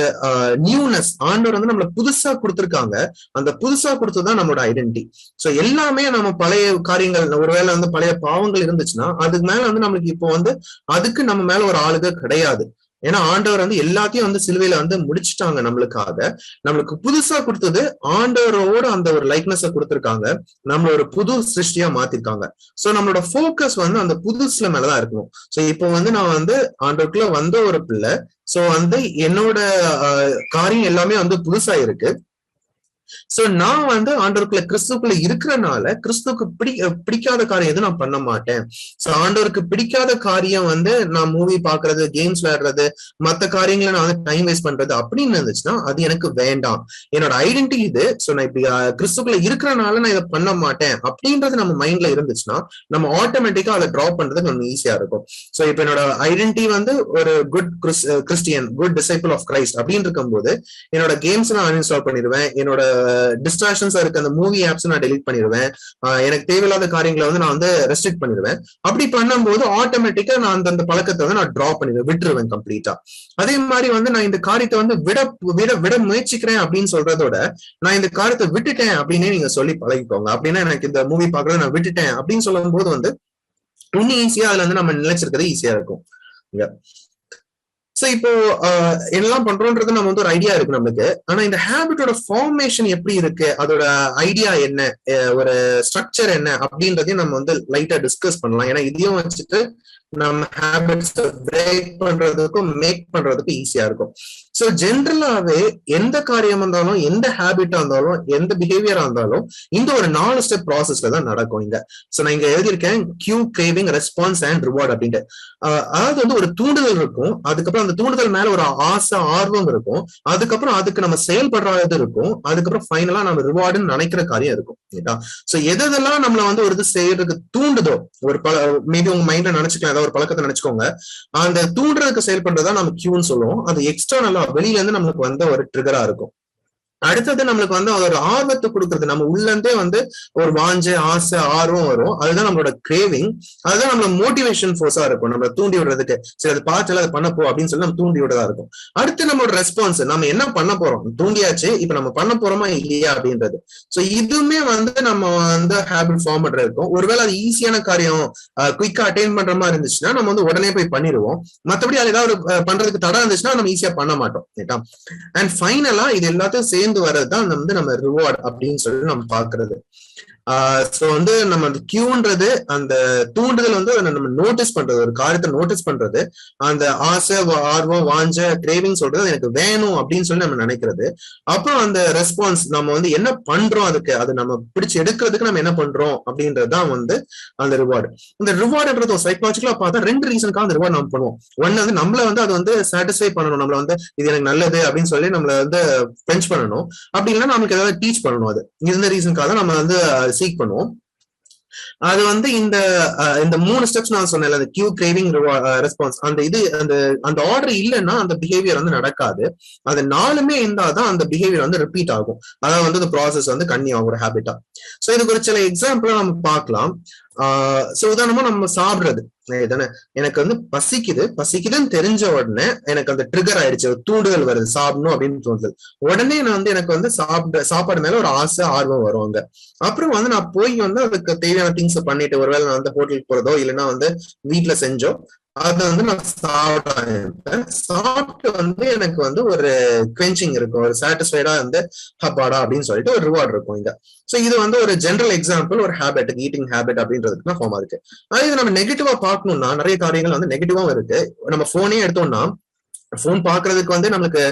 நியூனஸ் ஆண்டவர் வந்து நம்மள புதுசா கொடுத்திருக்காங்க. அந்த புதுசா கொடுத்ததுதான் நம்மளோட ஐடென்டிட்டி. சோ எல்லாமே நம்ம பழைய காரியங்கள், ஒருவேளை வந்து பழைய பாவங்கள் இருந்துச்சுன்னா அதுக்கு மேல வந்து நம்மளுக்கு இப்போ வந்து அதுக்கு நம்ம மேல ஒரு ஆளுக கிடையாது. ஏன்னா ஆண்டவர் வந்து எல்லாத்தையும் வந்து சிலுவையில வந்து முடிச்சுட்டாங்க நம்மளுக்காக. நம்மளுக்கு புதுசா கொடுத்தது ஆண்டவரோட அந்த ஒரு லைக்னஸ கொடுத்திருக்காங்க, நம்மள ஒரு புது சிருஷ்டியா மாத்திருக்காங்க. சோ நம்மளோட போக்கஸ் வந்து அந்த புதுசுல மேலதான் இருக்கணும். சோ இப்போ வந்து நான் வந்து ஆண்டவருக்குள்ள வந்த ஒரு பிள்ளை. சோ வந்து என்னோட காரியம் எல்லாமே வந்து புதுசா இருக்கு. சோ நான் வந்து ஆண்டவருக்குள்ள கிறிஸ்துக்குள்ள இருக்கிறனால கிறிஸ்துக்கு பிடிக்காத காரியம் எதுவும் நான் பண்ண மாட்டேன். சோ ஆண்டவருக்கு பிடிக்காத காரியம் வந்து நான் மூவி பாக்குறது, கேம்ஸ் விளையாடுறது, மத்த காரியங்களை நான் வந்து டைம் வேஸ்ட் பண்றது அப்படின்னு இருந்துச்சுன்னா அது எனக்கு வேண்டாம். என்னோட ஐடென்டிட்டி இது. சோ நான் இப்படி கிறிஸ்துக்குள்ள இருக்கிறனால நான் இதை பண்ண மாட்டேன் அப்படின்றது நம்ம மைண்ட்ல இருந்துச்சுன்னா நம்ம ஆட்டோமேட்டிக்கா அதை டிராப் பண்றது நம்ம ஈஸியா இருக்கும். சோ இப்ப என்னோட ஐடென்டிட்டி வந்து ஒரு good Christian, good disciple of Christ அப்படின்னு இருக்கும் போது என்னோட கேம்ஸ் நான் அன்இன்ஸ்டால் பண்ணிடுவேன், என்னோட டிஸ்ட்ராக்ஷன்ஸா இருக்க அந்த மூவி ஆப்ஸ் நான் டெலிட் பண்ணிடுவேன், எனக்கு தேவையில்லாத காரியங்களை வந்து நான் வந்து ரெஸ்ட்ரிக்ட் பண்ணிடுவேன். அப்படி பண்ணும்போது ஆட்டோமேட்டிக்கா நான் அந்த பழக்கத்தை வந்து நான் டிராப் பண்ணிடுவேன், விட்டுருவேன் கம்ப்ளீட்டா. அதே மாதிரி வந்து நான் இந்த காரியத்தை வந்து விட முயற்சிக்கிறேன் அப்படின்னு சொல்றதோட நான் இந்த காரியத்தை விட்டுட்டேன் அப்படின்னு நீங்க சொல்லி பழகிக்கோங்க. அப்படின்னா எனக்கு இந்த மூவி பாக்குறத நான் விட்டுட்டேன் அப்படின்னு சொல்லும் போது வந்து இன்னும் ஈஸியா அதுல வந்து நம்ம நினைச்சிருக்கிறது ஈஸியா இருக்கும். சோ இப்போ என்னெல்லாம் பண்றோம்ன்றது நம்ம வந்து ஒரு ஐடியா இருக்கு நம்மளுக்கு. ஆனா இந்த ஹேபிட்டோட ஃபார்மேஷன் எப்படி இருக்கு, அதோட ஐடியா என்ன, ஒரு ஸ்ட்ரக்சர் என்ன அப்படின்றதையும் நம்ம வந்து லைட்டா டிஸ்கஸ் பண்ணலாம். ஏன்னா இதையும் வச்சுட்டு நம்ம ஹேபிட்ஸ் பிரேக் பண்றதுக்கும் மேக் பண்றதுக்கும் ஈஸியா இருக்கும். சோ ஜென்ரலாவே எந்த காரியம் இருந்தாலும், எந்த ஹேபிட்டா இருந்தாலும், எந்த பிஹேவியரா இருந்தாலும் இந்த ஒரு 4 ஸ்டெப் ப்ராசஸ்ல தான் நடக்கும் இங்க. சோ நான் இங்க எழுதியிருக்கேன் cue, craving, response and reward அப்படின்ட்டு. அதாவது வந்து ஒரு தூண்டுதல் இருக்கும், அதுக்கப்புறம் அந்த தூண்டுதல் மேல ஒரு ஆசை, ஆர்வம் இருக்கும், அதுக்கப்புறம் அதுக்கு நம்ம செயல்படுறது இருக்கும், அதுக்கப்புறம் ஃபைனலா நம்ம ரிவார்டுன்னு நினைக்கிற காரியம் இருக்கும். சோ எதெல்லாம் நம்மள வந்து ஒரு இது செய்யறதுக்கு தூண்டுதோ, ஒரு மேபி உங்க மைண்ட்ல நினைச்சுக்கலாம், ஒரு பழக்கத்தை நினைச்சுக்கோங்க, அந்த தூண்டுறதுக்கு செயல்படுறதா நம்ம கியூன்னு சொல்லுவோம். அது எக்ஸ்டர்னலா வெளியில இருந்து நம்மளுக்கு வந்த ஒரு ட்ரிகரா இருக்கும். அடுத்தது நம்மளுக்கு வந்து ஒரு ஆர்வத்தை கொடுக்கறது, நம்ம உள்ள இருந்தே வந்து ஒரு வாஞ்சை, ஆசை, ஆர்வம் வரும், அதுதான் நம்மளோட கிரேவிங். அதுதான் நம்மளோட மோட்டிவேஷன் ஃபோர்ஸா இருக்கும், நம்மள தூண்டி விடுறதுக்கு. சரி அது பார்த்துல அதை பண்ணப்போ அப்படின்னு சொல்லி நம்ம தூண்டி விடுறதா இருக்கும். அடுத்து நம்மளோட ரெஸ்பான்ஸ், நம்ம என்ன பண்ண போறோம், தூண்டியாச்சு, இப்ப நம்ம பண்ண போறோமா இல்லையா அப்படின்றது. சோ இதுவுமே வந்து நம்ம வந்து ஹேபிட் ஃபார்ம் பண்றது இருக்கும். ஒருவேளை அது ஈஸியான காரியம், குயிக்கா அட்டைன் பண்ற மாதிரி இருந்துச்சுன்னா நம்ம வந்து உடனே போய் பண்ணிடுவோம். மற்றபடி அது ஏதாவது பண்றதுக்கு தடை இருந்துச்சுன்னா நம்ம ஈஸியா பண்ண மாட்டோம். அண்ட் ஃபைனலா இது எல்லாத்தையும் சேர்ந்து வர்றதுதான் வந்து நம்ம ரிவார்ட் அப்படின்னு சொல்லி நம்ம பாக்குறது. சோ வந்து நம்ம அந்த கியூன்றது, அந்த தூண்டுதல் வந்து நம்ம நோட்டீஸ் பண்றது, ஒரு காரியத்தை நோட்டீஸ் பண்றது, அந்த ஆசை, ஆர்வம், வாஞ்ச, கிரேவிங் சொல்றது எனக்கு வேணும் அப்படின்னு சொல்லி நம்ம நினைக்கிறது. அப்புறம் அந்த ரெஸ்பான்ஸ், நம்ம வந்து என்ன பண்றோம், அதுக்கு அது நம்ம பிடிச்சு எடுக்கிறதுக்கு நம்ம என்ன பண்றோம் அப்படின்றதுதான் வந்து அந்த ரிவார்டு. இந்த ரிவார்டுன்றது சைக்காலஜிக்கலா பார்த்தா 2 ரீசனுக்காக அந்த ரிவார்டு நம்ம பண்ணுவோம். ஒன்னு வந்து நம்மள வந்து அது வந்து சாட்டிஸ்ஃபை பண்ணணும், நம்மள வந்து இது எனக்கு நல்லது அப்படின்னு சொல்லி நம்மள வந்து பெஞ்ச் பண்ணணும். அப்படி இல்லைன்னா நமக்கு ஏதாவது டீச் பண்ணணும். அது இந்த ரீசனுக்காக நம்ம வந்து சீக் பண்ணுவோம். அது வந்து இந்த 3 ஸ்டெப்ஸ் நான் சொன்னேன், அந்த கியூ, கிரேவிங், ரெஸ்பான்ஸ், அந்த ஆர்டர் இல்லைன்னா அந்த பிஹேவியர் வந்து நடக்காது. அது 4மே இருந்தாதான் அந்த பிஹேவியர் வந்து ரிப்பீட் ஆகும். அதாவது வந்து இந்த ப்ராசஸ் வந்து கன்னியூ ஆகும் ஒரு ஹேபிட்டா. சோ இதுக்கு ஒரு சில எக்ஸாம்பிள் நம்ம பார்க்கலாம். சோ உதாரணமா நம்ம சாப்பிடுறது தானே, எனக்கு வந்து பசிக்குதுன்னு தெரிஞ்ச உடனே எனக்கு அந்த ட்ரிகர் ஆயிடுச்சு, தூண்டுதல் வருது, சாப்பிடணும் அப்படின்னு தோணுது. உடனே நான் வந்து எனக்கு வந்து சாப்பாடு மேல ஒரு ஆசை, ஆர்வம் வரும் அங்க. அப்புறம் வந்து நான் போய் வந்து அதுக்கு தேவையான திங்ஸ் பண்ணிட்டு, ஒருவேளை நான் வந்து ஹோட்டலுக்கு போறதோ இல்லைன்னா வந்து வீட்டுல செஞ்சோ அதை வந்து நான் சாப்பிட்டு வந்து எனக்கு வந்து ஒரு குவென்சிங் இருக்கும், ஒரு சாட்டிஸ்ஃபைடா வந்து ஹப்பாடா அப்படின்னு சொல்லிட்டு ஒரு ரிவார்ட் இருக்கும் இங்க. சோ இது வந்து ஒரு ஜெனரல் எக்ஸாம்பிள், ஒரு ஹேபிட், ஈட்டிங் ஹேபிட் அப்படின்றதுக்கு ஃபார்ம் இருக்கு. ஆனா இது நம்ம நெகட்டிவா பார்க்கணும்னா நிறைய காரியங்கள் வந்து நெகட்டிவாவும் இருக்கு. நம்ம போனே எடுத்தோம்னா போன் பாக்குறதுக்கு வந்து நம்மளுக்கு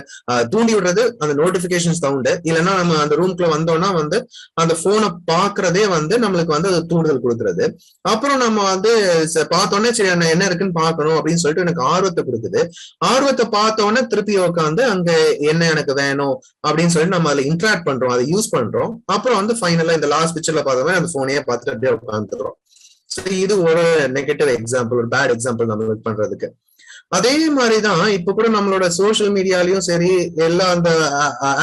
தூண்டி விடுறது அந்த நோட்டிபிகேஷன் சவுண்டு, இல்லைன்னா நம்ம அந்த ரூம்குள்ள வந்தோம்னா வந்து அந்த போனை பாக்குறதே வந்து நம்மளுக்கு வந்து அது தூண்டுதல் கொடுக்குறது. அப்புறம் நம்ம வந்து பார்த்தோன்னே சரி என்ன இருக்குன்னு பாக்கணும் அப்படின்னு சொல்லிட்டு எனக்கு ஆர்வத்தை கொடுக்குது. ஆர்வத்தை பார்த்தோன்னே திருப்பி உட்காந்து அங்க என்ன எனக்கு வேணும் அப்படின்னு சொல்லிட்டு நம்ம அதுல இன்டராக்ட் பண்றோம், அதை யூஸ் பண்றோம். அப்புறம் வந்து ஃபைனலா இந்த லாஸ்ட் பிக்சர்ல பார்த்த மாதிரி அந்த போனையே பார்த்துட்டு அப்படியே உட்காந்துக்கிறோம். இது ஒரு நெகட்டிவ் எக்ஸாம்பிள், ஒரு பேட் எக்ஸாம்பிள் நம்ம பண்றதுக்கு. அதே மாதிரிதான் இப்ப கூட நம்மளோட சோசியல் மீடியாலயும் சரி, எல்லா அந்த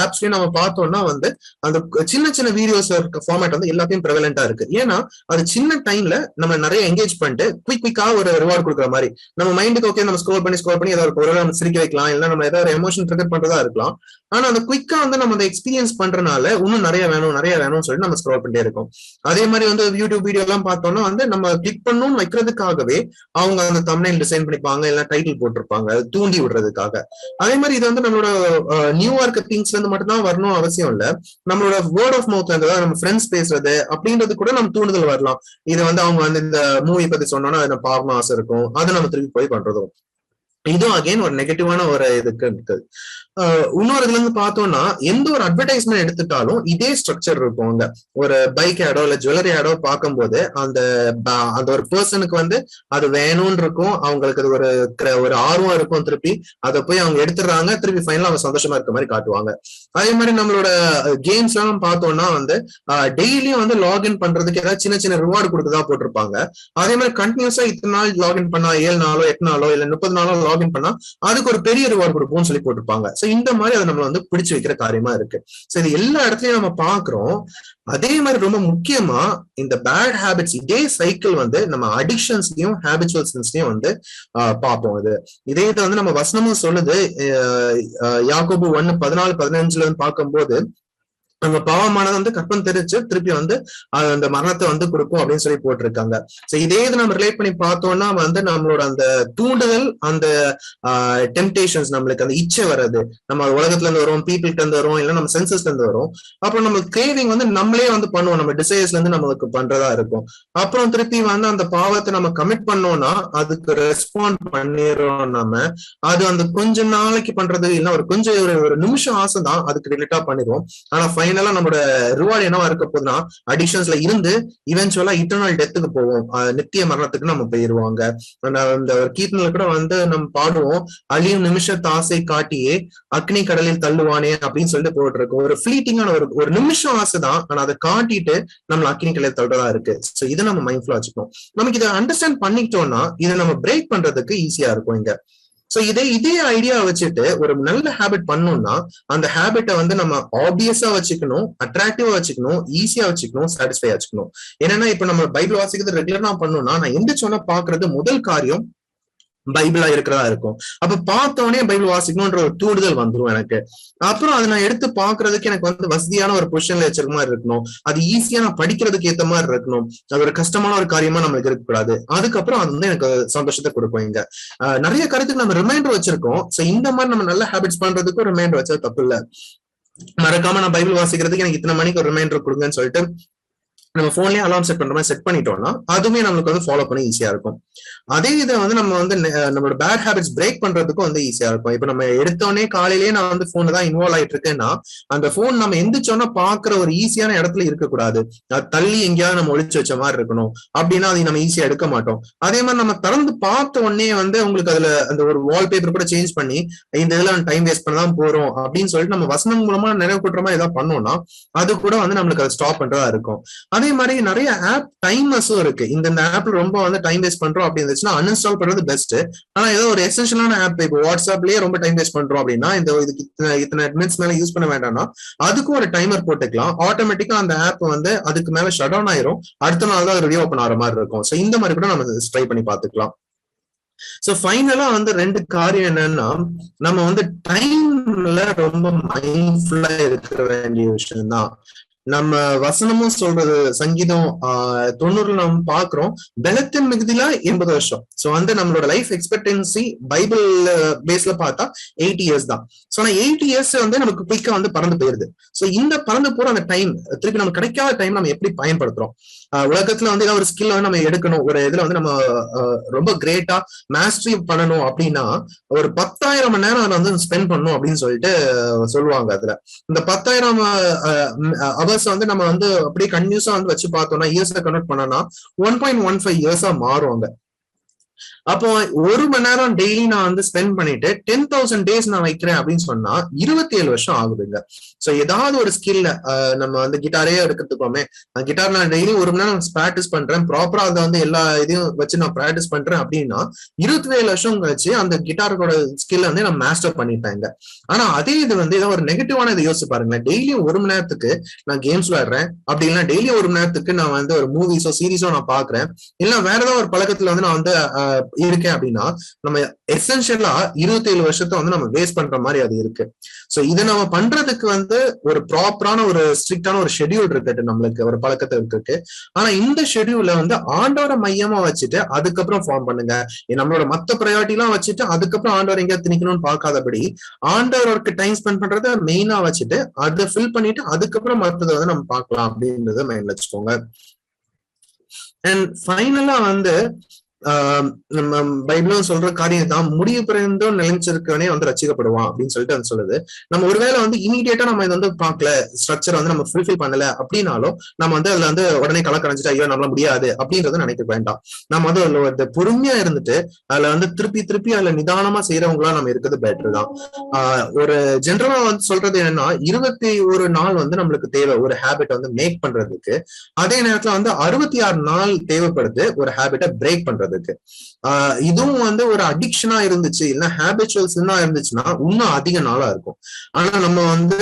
ஆப்ஸ்லயும் நம்ம பார்த்தோம்னா வந்து அந்த சின்ன சின்ன வீடியோஸ் ஃபார்மேட் வந்து எல்லாத்தையும் ப்ரெவலண்டா இருக்கு. ஏன்னா அது சின்ன டைம்ல நம்ம நிறைய என்கேஜ் பண்ணிட்டு குவிக்கா ஒரு ரிவார்ட் கொடுக்குற மாதிரி நம்ம மைண்டுக்கு ஓகே நம்ம ஸ்க்ரோல் பண்ணி ஏதாவது ஒரு நம்ம சிரிக்க வைக்கலாம், இல்ல நம்ம ஏதாவது எமோஷன் ட்ரிகர் பண்றதா இருக்கலாம். ஆனா அந்த குவிக்கா வந்து நம்ம அந்த எக்ஸ்பீரியன்ஸ் பண்றதுனால இன்னும் நிறைய வேணும்னு சொல்லிட்டு நம்ம ஸ்க்ரோல் பண்ணிட்டே இருக்கோம். அதே மாதிரி வந்து யூடியூப் வீடியோ எல்லாம் பார்த்தோம்னா வந்து நம்ம கிளிக் பண்ணணும்னு வைக்கிறதுக்காகவே அவங்க அந்த தம்ப்நெயில் டிசைன் பண்ணிப்பாங்க, இல்ல டைட்டில் போட்டிருப்பாங்க தூண்டி விடுறதுக்காக. அதே மாதிரி இது வந்து நம்மளோட நியூயார்க் திங்ஸ்ல இருந்து மட்டும் தான் வரணும் அவசியம் இல்ல. நம்மளோட வேர்ட் ஆஃப் மவுத்ல இருந்து நம்ம ஃப்ரெண்ட்ஸ் பேசுறது அப்படின்றது கூட நம்ம தூண்டுதல் வரலாம். இது வந்து அவங்க வந்து இந்த மூவி பத்தி சொன்னோம்னா அதை பார்க்கணும் ஆசை இருக்கும், அதை நம்ம திருப்பி போய் பண்றதும். இதுவும் அகைன் ஒரு நெகட்டிவான ஒரு இதுக்கு இருக்குது. இன்னொரு இதுல இருந்து பார்த்தோம்னா எந்த ஒரு அட்வர்டைஸ்மெண்ட் எடுத்துட்டாலும் இதே ஸ்ட்ரக்சர் இருக்கும். அங்க ஒரு பைக் ஆடோ இல்ல ஜுவல்லரி ஆடோ பார்க்கும்போது அந்த அந்த ஒரு பர்சனுக்கு வந்து அது வேணும்னு இருக்கும், அவங்களுக்கு அது ஒரு ஆர்வம் இருக்கும், திருப்பி அதை போய் அவங்க எடுத்துடுறாங்க, திருப்பி ஃபைனலா அவங்க சந்தோஷமா இருக்க மாதிரி காட்டுவாங்க. அதே மாதிரி நம்மளோட கேம்ஸ் எல்லாம் பார்த்தோம்னா வந்து டெய்லியும் வந்து லாகின் பண்றதுக்கு ஏதாவது சின்ன சின்ன ரிவார்டு கொடுத்ததா போட்டிருப்பாங்க. அதே மாதிரி கண்டினியூஸா இத்தனை நாள் லாகின் பண்ணா 7 நாளோ 8 நாளோ இல்ல 30 நாளோ லாகின் பண்ணா அதுக்கு ஒரு பெரிய ரிவார்டு கொடுப்போம்னு சொல்லி போட்டிருப்பாங்க. இந்த மாதிரி அதை நம்ம வந்து பிடிச்சு வைக்கிற காரியமா இருக்கு. இது எல்லா இடத்துலயும் நம்ம பாக்குறோம். அதே மாதிரி ரொம்ப முக்கியமா இந்த பேட் ஹேபிட்ஸ் இதே சைக்கிள் வந்து நம்ம அடிக்ஷன்ஸ்லயும் ஹேபிச்சுவல்ஸ்லயும் வந்து பார்ப்போம். இதே இதை வந்து நம்ம வசனமும் சொல்லுது. யாக்கோபு 1:14-15 இருந்து பார்க்கும்போது நம்ம பாவமானது வந்து கற்பம் தெரிச்சு திருப்பி வந்து அந்த மரணத்தை வந்து கொடுக்கும் அப்படின்னு சொல்லி போட்டிருக்காங்க. இதே இது நம்ம ரிலேட் பண்ணி பார்த்தோம்னா வந்து நம்மளோட அந்த தூண்டுதல், அந்த டெம்டேஷன்ஸ், நம்மளுக்கு அந்த இச்சை வர்றது நம்ம உலகத்துல இருந்து வரும், பீப்புள்கிட்ட இருந்து வரும், இல்ல நம்ம சென்சஸ்ல இருந்து வரும். அப்புறம் நம்ம கிரேவிங் வந்து நம்மளே வந்து பண்ணுவோம், நம்ம டிசைர்ஸ்ல இருந்து நம்மளுக்கு பண்றதா இருக்கும். அப்புறம் திருப்பி வந்து அந்த பாவத்தை நம்ம கமிட் பண்ணோம்னா அதுக்கு ரெஸ்பாண்ட் பண்ணிடுறோம். நம்ம அது அந்த கொஞ்ச நாளைக்கு பண்றது இல்ல, ஒரு நிமிஷம் ஆசை தான், அதுக்கு ரிலேட்டா பண்ணிடுவோம். ஆனா ஃபைனலா நம்மளோட ரிவார்டு என்னவா இருக்க போதுன்னா அடிக்ஷன்ஸ்ல இருந்து இவென்ச்சுவலா இட்டர்னல் டெத்துக்கு போவோம், நித்திய மரணத்துக்கு நம்ம போயிருவாங்க. அந்த கீர்த்தனையில கூட வந்து நம்ம பாடுவோம், அழியும் நிமிஷத்து ஆசை காட்டியே அக்னி கடலில் தள்ளுவானே அப்படின்னு சொல்லிட்டு போட்டிருக்கோம். ஒரு ஃபிளீட்டிங்கான ஒரு நிமிஷம் ஆசை தான், ஆனா அதை காட்டிட்டு நம்மள அக்னி கடலில் தள்ளுறதா இருக்கு. இதை நம்ம மைண்ட்ஃபுல்லா வச்சுக்கணும். நமக்கு இதை அண்டர்ஸ்டாண்ட் பண்ணிக்கிட்டோம்னா இதை நம்ம பிரேக் பண்றதுக்கு ஈஸியா இருக்கும் இங்க. இதே ஐடியா வச்சுட்டு ஒரு நல்ல ஹேபிட் பண்ணணும்னா அந்த ஹேபிட்டை வந்து நம்ம ஆப்வியஸா வச்சுக்கணும், அட்ராக்டிவா வச்சுக்கணும், ஈஸியா வச்சுக்கணும், சாட்டிஸ்ஃபை வச்சுக்கணும். ஏன்னா இப்ப நம்ம பைபிள் வாசிக்கிறது ரெகுலரா பண்ணணும்னா நான் எந்திரிச்சோன்னா பாக்குறது முதல் காரியம் பைபிளா இருக்கிறதா இருக்கும். அப்ப பார்த்தோடனே பைபிள் வாசிக்கணும்ன்ற ஒரு தூண்டுதல் வந்துடும் எனக்கு. அப்புறம் அதை நான் எடுத்து பாக்குறதுக்கு எனக்கு வந்து வசதியான ஒரு பொசிஷன்ல வச்சிருக்க மாதிரி இருக்கணும், அது ஈஸியா நான் படிக்கிறதுக்கு ஏத்த மாதிரி இருக்கணும், அது ஒரு கஷ்டமான ஒரு காரியமா நம்மளுக்கு இருக்கக்கூடாது. அதுக்கப்புறம் அது வந்து எனக்கு சந்தோஷத்தை கொடுக்கும். இங்க நிறைய கருத்துக்கு நம்ம ரிமைண்டர் வச்சிருக்கோம். இந்த மாதிரி நம்ம நல்ல ஹேபிட்ஸ் பண்றதுக்கு ஒரு ரிமைண்டர் வச்சா தப்பு இல்ல. மறக்காம நான் பைபிள் வாசிக்கிறதுக்கு எனக்கு இத்தனை மணிக்கு ஒரு ரிமைண்டர் கொடுங்கன்னு சொல்லிட்டு நம்ம போன்லயே அலாம் செட் பண்ற மாதிரி செட் பண்ணிட்டோம்னா அதுவுமே நம்மளுக்கு வந்து ஃபாலோ பண்ண ஈஸியா இருக்கும். அதே இதை வந்து நம்ம வந்து நம்மளோட பேட் ஹேபிட்ஸ் பிரேக் பண்றதுக்கும் வந்து ஈஸியா இருக்கும். இப்ப நம்ம எடுத்தோடனே காலையிலேயே நான் வந்து போன்ல தான் இன்வால்வ் ஆயிட்டு இருக்கேன்னா அந்த போன் நம்ம எந்திரிச்சோன்னா பாக்குற ஒரு ஈஸியான இடத்துல இருக்கக்கூடாது, அது தள்ளி எங்கேயாவது நம்ம ஒழிச்சு வச்ச மாதிரி இருக்கணும். அப்படின்னா அதை நம்ம ஈஸியா எடுக்க மாட்டோம். அதே மாதிரி நம்ம திறந்து பார்த்த உடனே வந்து உங்களுக்கு அதுல அந்த ஒரு வால்பேப்பர் கூட சேஞ்ச் பண்ணி இந்த இதுல டைம் வேஸ்ட் பண்ணதான் போறோம் அப்படின்னு சொல்லிட்டு நம்ம வசனம் மூலமா நினைவு கூட்டுற மாதிரி ஏதாவது பண்ணோம்னா அது கூட வந்து நம்மளுக்கு அதை ஸ்டாப் பண்றதா இருக்கும். அதே மாதிரி நிறைய ஆப் டைமர்ஸும் இருக்கு. இந்த ஆப்ல ரொம்ப வந்து டைம் வேஸ்ட் பண்றோம் அப்படின்னு இருந்துச்சுன்னா அன்இன்ஸ்டால் பண்றது பெஸ்ட். ஆனா ஏதோ ஒரு எசென்ஷியலான ஆப் இப்போ வாட்ஸ்அப்லயே ரொம்ப டைம் வேஸ்ட் பண்றோம் அப்படின்னா இதுக்கு இத்தனை மினிட்ஸ் மேல யூஸ் பண்ண வேண்டாம்னா அதுக்கும் ஒரு டைமர் போட்டுக்கலாம். ஆட்டோமேட்டிக்கா அந்த ஆப் வந்து அதுக்கு மேல ஷட் டவுன் ஆயிரும், அடுத்த நாள் தான் ரிவ்யூ ஓபன் ஆகிற மாதிரி இருக்கும். இந்த மாதிரி கூட நம்ம ட்ரை பண்ணி பாத்துக்கலாம். ஃபைனலா வந்து ரெண்டு காரியம் என்னன்னா நம்ம வந்து டைம்ல ரொம்ப மைண்ட்ஃபுல்லா இருக்க வேண்டிய விஷயம் தான். நம்ம வசனமும் சொல்றது சங்கீதம் 90 நம்ம பாக்குறோம், பலத்தின் மிகுதியில 80 வருஷம். சோ வந்து நம்மளோட லைஃப் எக்ஸ்பெக்டன்சி பைபிள் பேஸ்ல பார்த்தா 80 இயர்ஸ் தான். சோ ஆனா 80 இயர்ஸ் வந்து நமக்கு குயிக்கா வந்து பறந்து போயிருது. சோ இந்த பறந்து போற அந்த டைம் திருப்பி நம்ம கிடைக்காத டைம் நம்ம எப்படி பயன்படுத்துறோம்? உலகத்துல வந்து ஏதாவது ஒரு ஸ்கில் வந்து நம்ம எடுக்கணும், ஒரு இதுல வந்து நம்ம ரொம்ப கிரேட்டா மாஸ்டரி பண்ணணும் அப்படின்னா ஒரு 10,000 மணி நேரம் அதை வந்து ஸ்பெண்ட் பண்ணணும் அப்படின்னு சொல்லிட்டு சொல்லுவாங்க. அதுல இந்த 10,000 அவர்ஸ் வந்து நம்ம வந்து அப்படியே கன்யூஸா வந்து வச்சு பார்த்தோம்னா இயர்ஸ் கன்வெர்ட் பண்ணனா 1.15 இயர்ஸா மாறுவாங்க. அப்போ 1 மணி நேரம் டெய்லி நான் வந்து ஸ்பெண்ட் பண்ணிட்டு 10,000 டேஸ் நான் வைக்கிறேன் அப்படின்னு சொன்னா 27 வருஷம் ஆகுதுங்க. சோ ஏதாவது ஒரு ஸ்கில்ல நம்ம வந்து கிட்டாரே எடுத்துக்கோமே, கிட்டார் நான் டெய்லி 1 மணி நேரம் ப்ராக்டிஸ் பண்றேன், ப்ராப்பரா அதை வந்து எல்லா இதையும் வச்சு நான் ப்ராக்டிஸ் பண்றேன் அப்படின்னா 27 வருஷம் கழிச்சு அந்த கிட்டாரோட ஸ்கில் வந்து நான் மாஸ்டர் பண்ணிட்டேங்க. ஆனா அதே இது வந்து ஏதாவது ஒரு நெகட்டிவான இதை யோசிச்சு பாருங்களேன். டெய்லியும் 1 மணி நேரத்துக்கு நான் கேம்ஸ் விளையாடுறேன், அப்படி இல்லைன்னா டெய்லி 1 மணி நேரத்துக்கு நான் வந்து ஒரு மூவிஸோ சீரீஸோ நான் பாக்குறேன், இல்ல வேற ஏதாவது ஒரு பழக்கத்துல வந்து நான் வந்து இருக்கேன் அப்படின்னா நம்ம எசென்ஷியலா 27 வருஷத்தை வந்து நம்ம வேஸ்ட் பண்ற மாதிரி அது இருக்கு. சோ இதை நம்ம பண்றதுக்கு வந்து ஒரு ப்ராப்பரான ஒரு ஸ்ட்ரிக்டான ஒரு ஷெட்யூல் இருக்கு நம்மளுக்கு, ஒரு பழக்கத்தை இருக்கு. ஆனா இந்த ஷெட்யூல வந்து ஆண்டோர மையமா வச்சுட்டு அதுக்கப்புறம் ஃபார்ம் பண்ணுங்க. நம்மளோட மத்த ப்ரையாரிட்டி எல்லாம் வச்சுட்டு அதுக்கப்புறம் ஆண்டவர் எங்க திணிக்கணும்னு பார்க்காதபடி ஆண்டவருக்கு டைம் ஸ்பெண்ட் பண்றத மெயினா வச்சுட்டு அதை ஃபில் பண்ணிட்டு அதுக்கப்புறம் மற்றதை வந்து நம்ம பார்க்கலாம் அப்படின்றத மைண்ட்ல வச்சுக்கோங்க. அண்ட் ஃபைனலா வந்து நம்ம பைபிளும் சொல்ற காரியம் தான், முடிவு பிறந்தும் நிலைச்சிருக்கவனே வந்து ரசிக்கப்படுவான் அப்படின்னு சொல்லிட்டு அது சொல்லுது. நம்ம ஒருவேளை வந்து இமீடியட்டா நம்ம இதை வந்து பார்க்கல, ஸ்ட்ரக்சர் வந்து நம்ம ஃபுல்ஃபில் பண்ணல அப்படின்னாலும் நம்ம வந்து அதுல வந்து உடனே கலக்கடைஞ்சிட்டு ஐயோ நம்மளால முடியாது அப்படின்றத நினைக்க வேண்டாம். நம்ம வந்து அதுல பொறுமையா இருந்துட்டு அதுல வந்து திருப்பி அதுல நிதானமா செய்யறவங்களா நம்ம இருக்கிறது பெட்டர் தான். ஒரு ஜென்ரலா வந்து சொல்றது என்னன்னா 21 நாள் வந்து நம்மளுக்கு தேவை ஒரு ஹேபிட் வந்து மேக் பண்றதுக்கு. அதே நேரத்துல வந்து 66 நாள் தேவைப்படுது ஒரு ஹேபிட்டை பிரேக் பண்றதுக்கு. இதுவும் வந்து ஒரு அடிக்ஷனா இருந்துச்சு இல்ல ஹேபிச்சுவல்ஸ்னா இருந்துச்சுன்னா இன்னும் அதிக நாளா இருக்கும். ஆனா நம்ம வந்து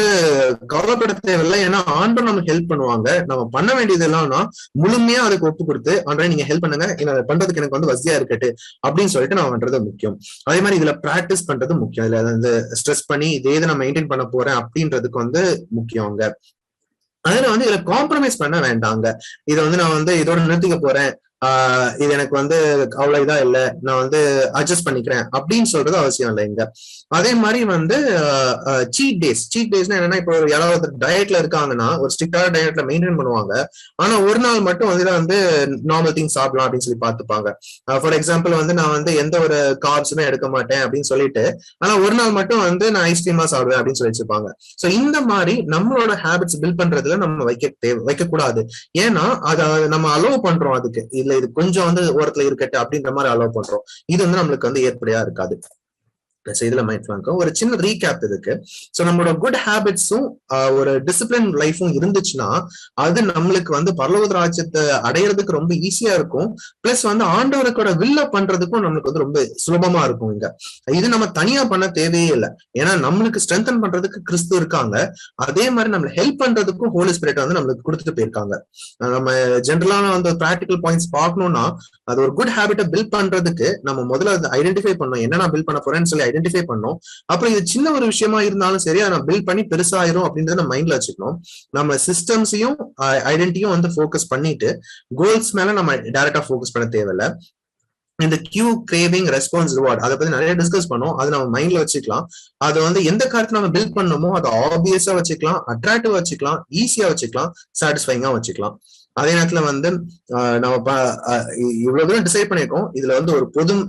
கவலைப்பட தேவையில்லை, ஏன்னா ஆண்டவர் நமக்கு ஹெல்ப் பண்ணுவாங்க. நம்ம பண்ண வேண்டியது எல்லாம்னா முழுமையா அதுக்கு ஒப்பு கொடுத்து ஆண்டவரே நீங்க ஹெல்ப் பண்ணுங்க, பண்றதுக்கு எனக்கு வந்து வசதியா இருக்கட்டு அப்படின்னு சொல்லிட்டு நான் பண்றது முக்கியம். அதே மாதிரி இதுல பிராக்டிஸ் பண்றது முக்கியம். இதுல வந்து ஸ்ட்ரெஸ் பண்ணி இதே நான் மெயின்டைன் பண்ண போறேன் அப்படின்றதுக்கு வந்து முக்கியங்க. அதுல வந்து இதுல காம்ப்ரமைஸ் பண்ண வேண்டாங்க. இதை வந்து நான் வந்து இதோட நிறுத்திக்க போறேன், இது எனக்கு வந்து அவ்வளவு இதா இல்ல, நான் வந்து அட்ஜஸ்ட் பண்ணிக்கிறேன் அப்படின்னு சொல்றது அவசியம் இல்லைங்க. அதே மாதிரி வந்து சீட் டேஸ்னா என்னன்னா, இப்போ யாராவது டயட்ல இருக்காங்கன்னா ஒரு ஸ்ட்ரிக்டான டயட்ல மெயின்டைன் பண்ணுவாங்க. ஆனா ஒரு நாள் மட்டும் வந்து நார்மல் திங்ஸ் சாப்பிடலாம் அப்படின்னு சொல்லி பார்த்துப்பாங்க. ஃபார் எக்ஸாம்பிள் வந்து நான் வந்து எந்த ஒரு கார்ப்ஸுமே எடுக்க மாட்டேன் அப்படின்னு சொல்லிட்டு ஆனா ஒரு நாள் மட்டும் வந்து நான் ஐஸ்கிரீமா சாப்பிடுவேன் அப்படின்னு சொல்லி வச்சிருப்பாங்க. சோ இந்த மாதிரி நம்மளோட ஹேபிட்ஸ் பில்ட் பண்றதுல நம்ம வைக்க கூடாது. ஏன்னா அதை நம்ம அலோவ் பண்றோம், அதுக்கு இல்ல இது கொஞ்சம் வந்து ஓரத்துல இருக்கட்டு அப்படின்ற மாதிரி அலோவ் பண்றோம். இது வந்து நம்மளுக்கு வந்து ஏற்படையா இருக்காது. இதுல மைண்ட் ஒரு சின்ன ரீகேப் இருக்கு. சோ நம்மளோட குட் ஹேபிட்ஸும் ஒரு டிசிப்ளின் லைஃபும் இருந்துச்சுன்னா அது நம்மளுக்கு வந்து பரலோக ராஜ்யத்தை அடையிறதுக்கு ரொம்ப ஈஸியா இருக்கும். பிளஸ் வந்து ஆண்டவருக்கோட வில்ல பண்றதுக்கும் நம்மளுக்கு வந்து ரொம்ப சுலபமா இருக்கும். இங்க இது நம்ம தனியா பண்ண தேவையே இல்லை, ஏன்னா நம்மளுக்கு ஸ்ட்ரென்தன் பண்றதுக்கு கிறிஸ்து இருக்காங்க. அதே மாதிரி நம்ம ஹெல்ப் பண்றதுக்கும் ஹோலி ஸ்பிரிட் வந்து நம்மளுக்கு கொடுத்துட்டு போயிருக்காங்க. நம்ம ஜென்ரலான வந்து ப்ராக்டிகல் பாயிண்ட்ஸ் பார்க்கணும்னா அது ஒரு குட் ஹேபிட்டை பில்ட் பண்றதுக்கு நம்ம முதல்ல அதை ஐடென்டிஃபை பண்ணணும், என்ன நான் பில்ட் பண்ண போறேன்னு சொல்லி ஐடென்டிஃபை பண்ணோம். அப்புறம் இது சின்ன ஒரு விஷயமா இருந்தாலும் சரி அதை நான் பில்ட் பண்ணி பெருசாயிரும் அப்படின்றத நம்ம மைண்ட்ல வச்சுக்கணும். நம்ம சிஸ்டம்ஸையும் ஐடென்டிட்டியும் வந்து ஃபோக்கஸ் பண்ணிட்டு கோல்ஸ் மேல நம்ம டைரக்டா ஃபோக்கஸ் பண்ண தேவையில்லை. இந்த கியூ கிரேவிங் ரெஸ்பான்ஸ் ரிவார்ட் அதை பத்தி நிறைய டிஸ்கஸ் பண்ணோம். அது நம்ம மைண்ட்ல வச்சுக்கலாம். அது வந்து எந்த காரியத்தை நம்ம பில்ட் பண்ணணுமோ அதை ஆப்வியஸா வச்சுக்கலாம், அட்ராக்டிவா வச்சுக்கலாம், ஈஸியா வச்சுக்கலாம், சாட்டிஸ்ஃபைங்கா வச்சுக்கலாம். அதே நேரத்துல வந்து நம்ம இவ்வளவு தூரம் டிசைட் பண்ணிருக்கோம். இதுல வந்து ஒரு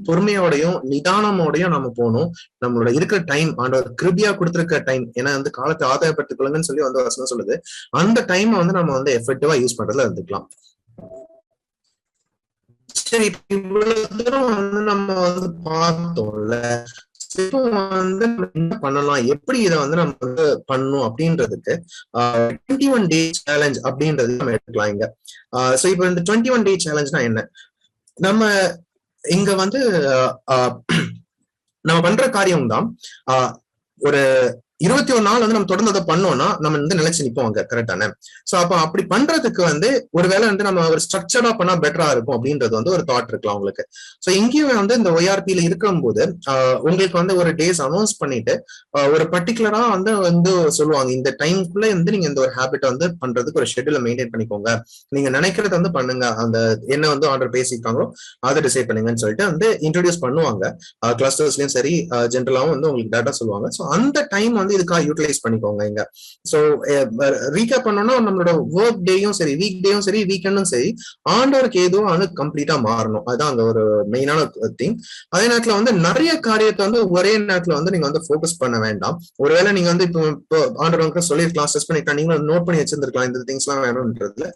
பொறுமையோடையும் நிதானமோடையும் நம்ம போகணும். நம்மளோட இருக்கிற டைம் ஆண்டவர் கிருபியா கொடுத்திருக்க டைம், ஏன்னா வந்து காலத்தை ஆதாயப்படுத்திக் கொள்ளுங்கன்னு சொல்லி வந்து வசனம் சொல்லுது. அந்த டைமை வந்து நம்ம வந்து எஃபெக்டிவா யூஸ் பண்றதுல இருந்துக்கலாம். சரி, இவ்வளவு தூரம் வந்து நம்ம வந்து பார்த்தோம்ல, இப்போ வந்து என்ன பண்ணலாம், எப்படி இதை வந்து நம்ம வந்து பண்ணணும் அப்படின்றதுக்கு 21 டே சேலஞ்ச் அப்படின்றது நம்ம எடுக்கலாம் இங்க. சோ இப்போ இந்த 21 டே சேலஞ்ச்னா என்ன, நம்ம இங்க வந்து நம்ம பண்ற காரியம் தான் ஒரு 21 நாள் வந்து நம்ம தொடர்ந்து அதை பண்ணோம்னா நம்ம வந்து நிலைச்சு நிப்போம் அங்க. கரெக்டான? சோ அப்ப அப்படி பண்றதுக்கு வந்து ஒருவேளை வந்து நம்ம ஒரு ஸ்ட்ரக்சர்டா பண்ணா பெட்டரா இருக்கும் அப்படின்றது வந்து ஒரு தாட் இருக்கலாம் உங்களுக்கு. சோ இங்கேயும் வந்து இந்த ஒய்ஆர்பியில இருக்கும்போது உங்களுக்கு வந்து ஒரு டேஸ் அனௌன்ஸ் பண்ணிட்டு ஒரு பர்டிகுலரா வந்து வந்து சொல்லுவாங்க, இந்த டைம்குள்ள வந்து நீங்க இந்த ஒரு ஹேபிட் வந்து பண்றதுக்கு ஒரு ஷெட்யூல மெயின்டைன் பண்ணிக்கோங்க, நீங்க நினைக்கிறத வந்து பண்ணுங்க, அந்த என்ன வந்து ஆர்டர் பேசியிருக்காங்களோ அதை டிசைட் பண்ணுங்கன்னு சொல்லிட்டு வந்து இன்ட்ரோடியூஸ் பண்ணுவாங்க. கிளஸ்டர்ஸ்லயும் சரி ஜென்ரலாவும் வந்து உங்களுக்கு டேட்டா சொல்லுவாங்க. ஸோ அந்த டைம் வந்து இதுக்காக யூட்டிலைஸ் பண்ணிக்கோங்க இங்க. ஸோ ரீகேப் பண்ணோம்னா நம்மளோட ஒர்க் டேயும் சரி, வீக் டேயும் சரி, வீக்கெண்டும் சரி, ஆண்டவருக்கு ஏதோ வந்து கம்ப்ளீட்டா மாறணும். அதுதான் அங்க ஒரு மெயினான திங். அதே நேரத்துல வந்து நிறைய காரியத்தை வந்து ஒரே நேரத்துல வந்து நீங்க வந்து ஃபோக்கஸ் பண்ண வேண்டாம். ஒருவேளை நீங்க வந்து இப்போ ஆண்டவருக்கு சொல்லிருக்கலாம், ஸ்ட்ரெஸ் பண்ணிருக்கலாம், நீங்களும் நோட் பண்ணி வச்சிருந்திருக்கலாம் இந்த திங்ஸ் எல்லாம் வேணும்ன்றதுல.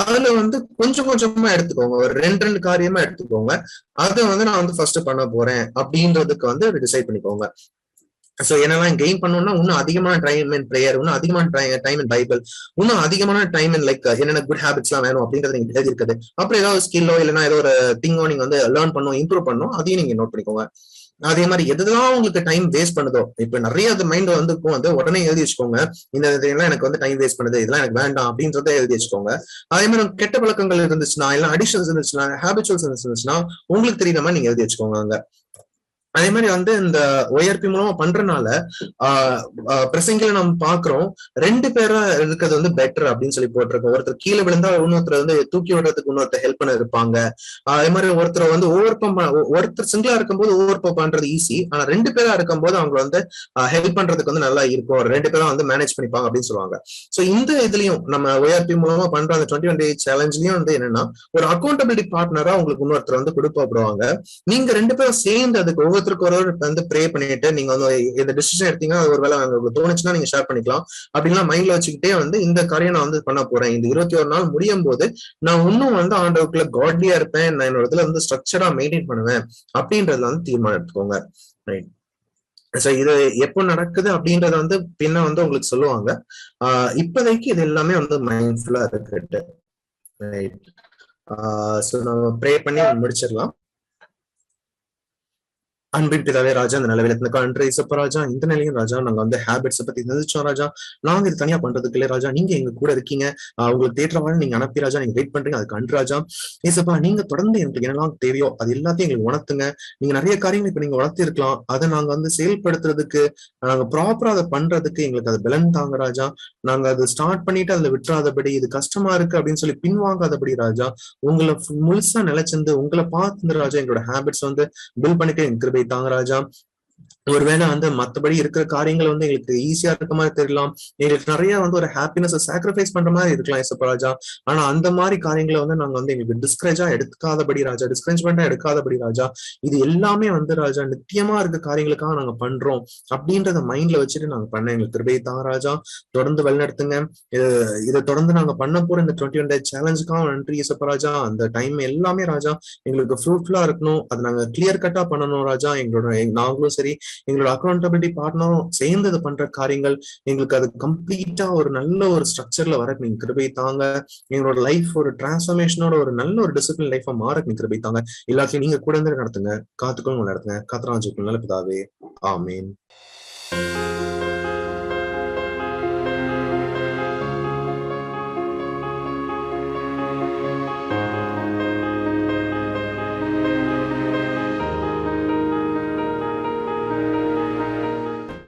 அதுல வந்து கொஞ்சம் கொஞ்சமா எடுத்துக்கோங்க, ஒரு ரெண்டு காரியமா எடுத்துக்கோங்க. அதை வந்து நான் வந்து ஃபர்ஸ்ட் பண்ண போறேன் அப்படின்றதுக்கு வந்து டிசைட் பண்ணிக்கோங்க. சோ என்னெல்லாம் கெயின் பண்ணணும்னா இன்னும் அதிகமான டைம் இன் பிரேயர், இன்னும் அதிகமான டைம் இன் பைபிள், இன்னும் அதிகமான டைம் இன் லைக் என்னென்ன குட் ஹேபிட்ஸ் எல்லாம் வேணும் அப்படின்றது நீங்க எழுதி இருக்குது. அப்புறம் ஏதாவது ஸ்கில்லோ இல்லைன்னா ஏதோ ஒரு திங்கோ நீங்க வந்து லேர்ன் பண்ணும், இம்ப்ரூவ் பண்ணும், அதையும் நீங்க நோட் பண்ணிக்கோங்க. அதே மாதிரி எதுதான் உங்களுக்கு டைம் வேஸ்ட் பண்ணுதோ, இப்ப நிறைய அது மைண்ட் வந்து உடனே எழுதி வச்சுக்கோங்க, இந்த இதெல்லாம் எனக்கு வந்து டைம் வேஸ்ட் பண்ணுது, இதெல்லாம் எனக்கு வேண்டாம் அப்படின்றத எழுதி வச்சுக்கோங்க. அதே மாதிரி கெட்ட பழக்கங்கள் இருந்துச்சுன்னா, இல்ல அடிஷன்ஸ் இருந்துச்சுன்னா, ஹேபிச்சுவல்ஸ் இருந்துச்சுன்னா உங்களுக்கு தெரியுற மாதிரி நீங்க எழுதி வச்சுக்கோங்க அங்க. அதே மாதிரி வந்து இந்த ஒய்ஆர்பி மூலமா பண்றதுனால பிரசங்கில நம்ம பாக்குறோம், ரெண்டு பேரா இருக்கிறது வந்து பெட்டர் அப்படின்னு சொல்லி போட்டிருக்கோம். ஒருத்தர் கீழே விழுந்தா இன்னொருத்தர் வந்து தூக்கி விடுறதுக்கு இன்னொருத்தர் ஹெல்ப் பண்ண இருப்பாங்க. அதே மாதிரி ஒருத்தர் வந்து ஒருத்தர் சிங்கிளா இருக்கும்போது ஓவர்பம் பண்றது ஈஸி, ஆனா ரெண்டு பேரா இருக்கும்போது அவங்க வந்து ஹெல்ப் பண்றதுக்கு வந்து நல்லா இருக்கும், ரெண்டு பேரும் வந்து மேனேஜ் பண்ணிப்பாங்க அப்படின்னு சொல்லுவாங்க. சோ இந்த இதுலயும் நம்ம ஒய்ஆர்பி மூலமா பண்ற அந்த 21 Day சேலஞ்ச்லயும் வந்து என்னன்னா, ஒரு அக்கௌண்டபிலிட்டி பார்ட்னரா உங்களுக்கு இன்னொருத்தர் வந்து கொடுக்கப்படுவாங்க. நீங்க ரெண்டு பேரும் சேர்ந்து அதுக்கு ஒவ்வொருத்தருக்கு ஒரு வந்து ப்ரே பண்ணிட்டு நீங்க வந்து இந்த டிசிஷன் எடுத்தீங்கன்னா ஒரு வேலை உங்களுக்கு தோணுச்சுன்னா நீங்க ஷேர் பண்ணிக்கலாம். அப்படின்னா மைண்ட்ல வச்சுக்கிட்டே வந்து இந்த காரியம் நான் வந்து பண்ண போறேன், இந்த 21 நாள் முடியும் போது நான் இன்னும் வந்து ஆண்டவருக்குள்ள காட்லியா இருப்பேன், நான் என்னோட இதுல வந்து ஸ்ட்ரக்சரா மெயின்டைன் பண்ணுவேன் அப்படின்றதுல வந்து தீர்மானம் எடுத்துக்கோங்க. ரைட். சோ இது எப்போ நடக்குது அப்படின்றத வந்து பின்ன வந்து உங்களுக்கு சொல்லுவாங்க. இப்போதைக்கு இது எல்லாமே வந்து மைண்ட்ஃபுல்லா இருக்கு. ரைட். சோ நம்ம ப்ரே பண்ணி முடிச்சிடலாம். அன்பின் பிதாவே ராஜா, இந்த நிலவில அன்றை இசப்ப ராஜா, இந்த நிலையும் ராஜா நாங்க வந்து ஹேபிட்ஸ் பத்தி தெரிஞ்சிச்சோம் ராஜா. நாங்க இது தனியா பண்றதுக்கு இல்ல ராஜா, நீங்க எங்க கூட இருக்கீங்க, உங்களுக்கு தேற்றவாழ நீங்க அனுப்பி ராஜா, நீங்க வெயிட் பண்றீங்க, அதுக்கு அன்று ராஜா. ஏசப்பா நீங்க தொடர்ந்து எங்களுக்கு என்னெல்லாம் தேவையோ அது எல்லாத்தையும் எங்களுக்கு உணர்த்துங்க. நீங்க நிறைய காரியங்கள் இப்ப நீங்க உணர்த்தி இருக்கலாம், அதை நாங்க வந்து செயல்படுத்துறதுக்கு, நாங்க ப்ராப்பரா அதை பண்றதுக்கு எங்களுக்கு அது பலன் தாங்க ராஜா. நாங்க அதை ஸ்டார்ட் பண்ணிட்டு அதுல விட்டுறாதபடி, இது கஷ்டமா இருக்கு அப்படின்னு சொல்லி பின்வாங்காதபடி ராஜா, உங்களை முழுசா நிலைச்சிருந்து உங்களை பார்த்து ராஜா எங்களோட ஹேபிட்ஸ் வந்து பில்ட் பண்ணிட்டு எங்க தாங்க ராஜா. ஒருவேளை வந்து மத்தபடி இருக்கிற காரியங்கள் வந்து எங்களுக்கு ஈஸியா இருக்க மாதிரி தெரியலாம், எங்களுக்கு நிறைய வந்து ஒரு ஹாப்பினஸ் சாக்ரிஃபைஸ் பண்ற மாதிரி இருக்கலாம் ஏசப்பா ராஜா. ஆனா அந்த மாதிரி காரியங்களை வந்து நாங்க வந்து எங்களுக்கு டிஸ்கரேஜா எடுக்காதபடி ராஜா, டிஸ்கரேஜ்மெண்டா எடுக்காதபடி ராஜா, இது எல்லாமே வந்து ராஜா நித்தியமா இருக்க காரியங்களுக்காக நாங்க பண்றோம் அப்படின்றத மைண்ட்ல வச்சுட்டு நாங்க பண்ண எங்களுக்கு கிருபையை தான் ராஜா. தொடர்ந்து வழிநடத்துங்க. இதை தொடர்ந்து நாங்க பண்ண போற இந்த 21 Day சேலஞ்சுக்காக நன்றி ஏசப்பா ராஜா. அந்த டைம் எல்லாமே ராஜா எங்களுக்கு ஃப்ரூட்ஃபுல்லா இருக்கணும், அதை நாங்க கிளியர் கட்டா பண்ணணும் ராஜா. எங்களோட நாங்களும் சரி எங்களோட அக்கௌண்டபிலிட்டி பார்ட்னரும் சேர்ந்து பண்ற காரியங்கள் எங்களுக்கு அது கம்ப்ளீட்டா ஒரு நல்ல ஒரு ஸ்ட்ரக்சர்ல வர நீங்க கிருபை தாங்க. எங்களோட லைஃப் ஒரு டிரான்ஸ்ஃபர்மேஷனோட ஒரு நல்ல ஒரு டிசிப்ளின் லைஃபா மாற நீங்க கிருபை தாங்க. எல்லாத்தையும் நீங்க கூட இருந்து நடத்துங்க, காத்துக்கொள்ளுங்க, நடத்துங்க. காத்துராஜுக்கு நல்ல பிதாவே, ஆமீன்.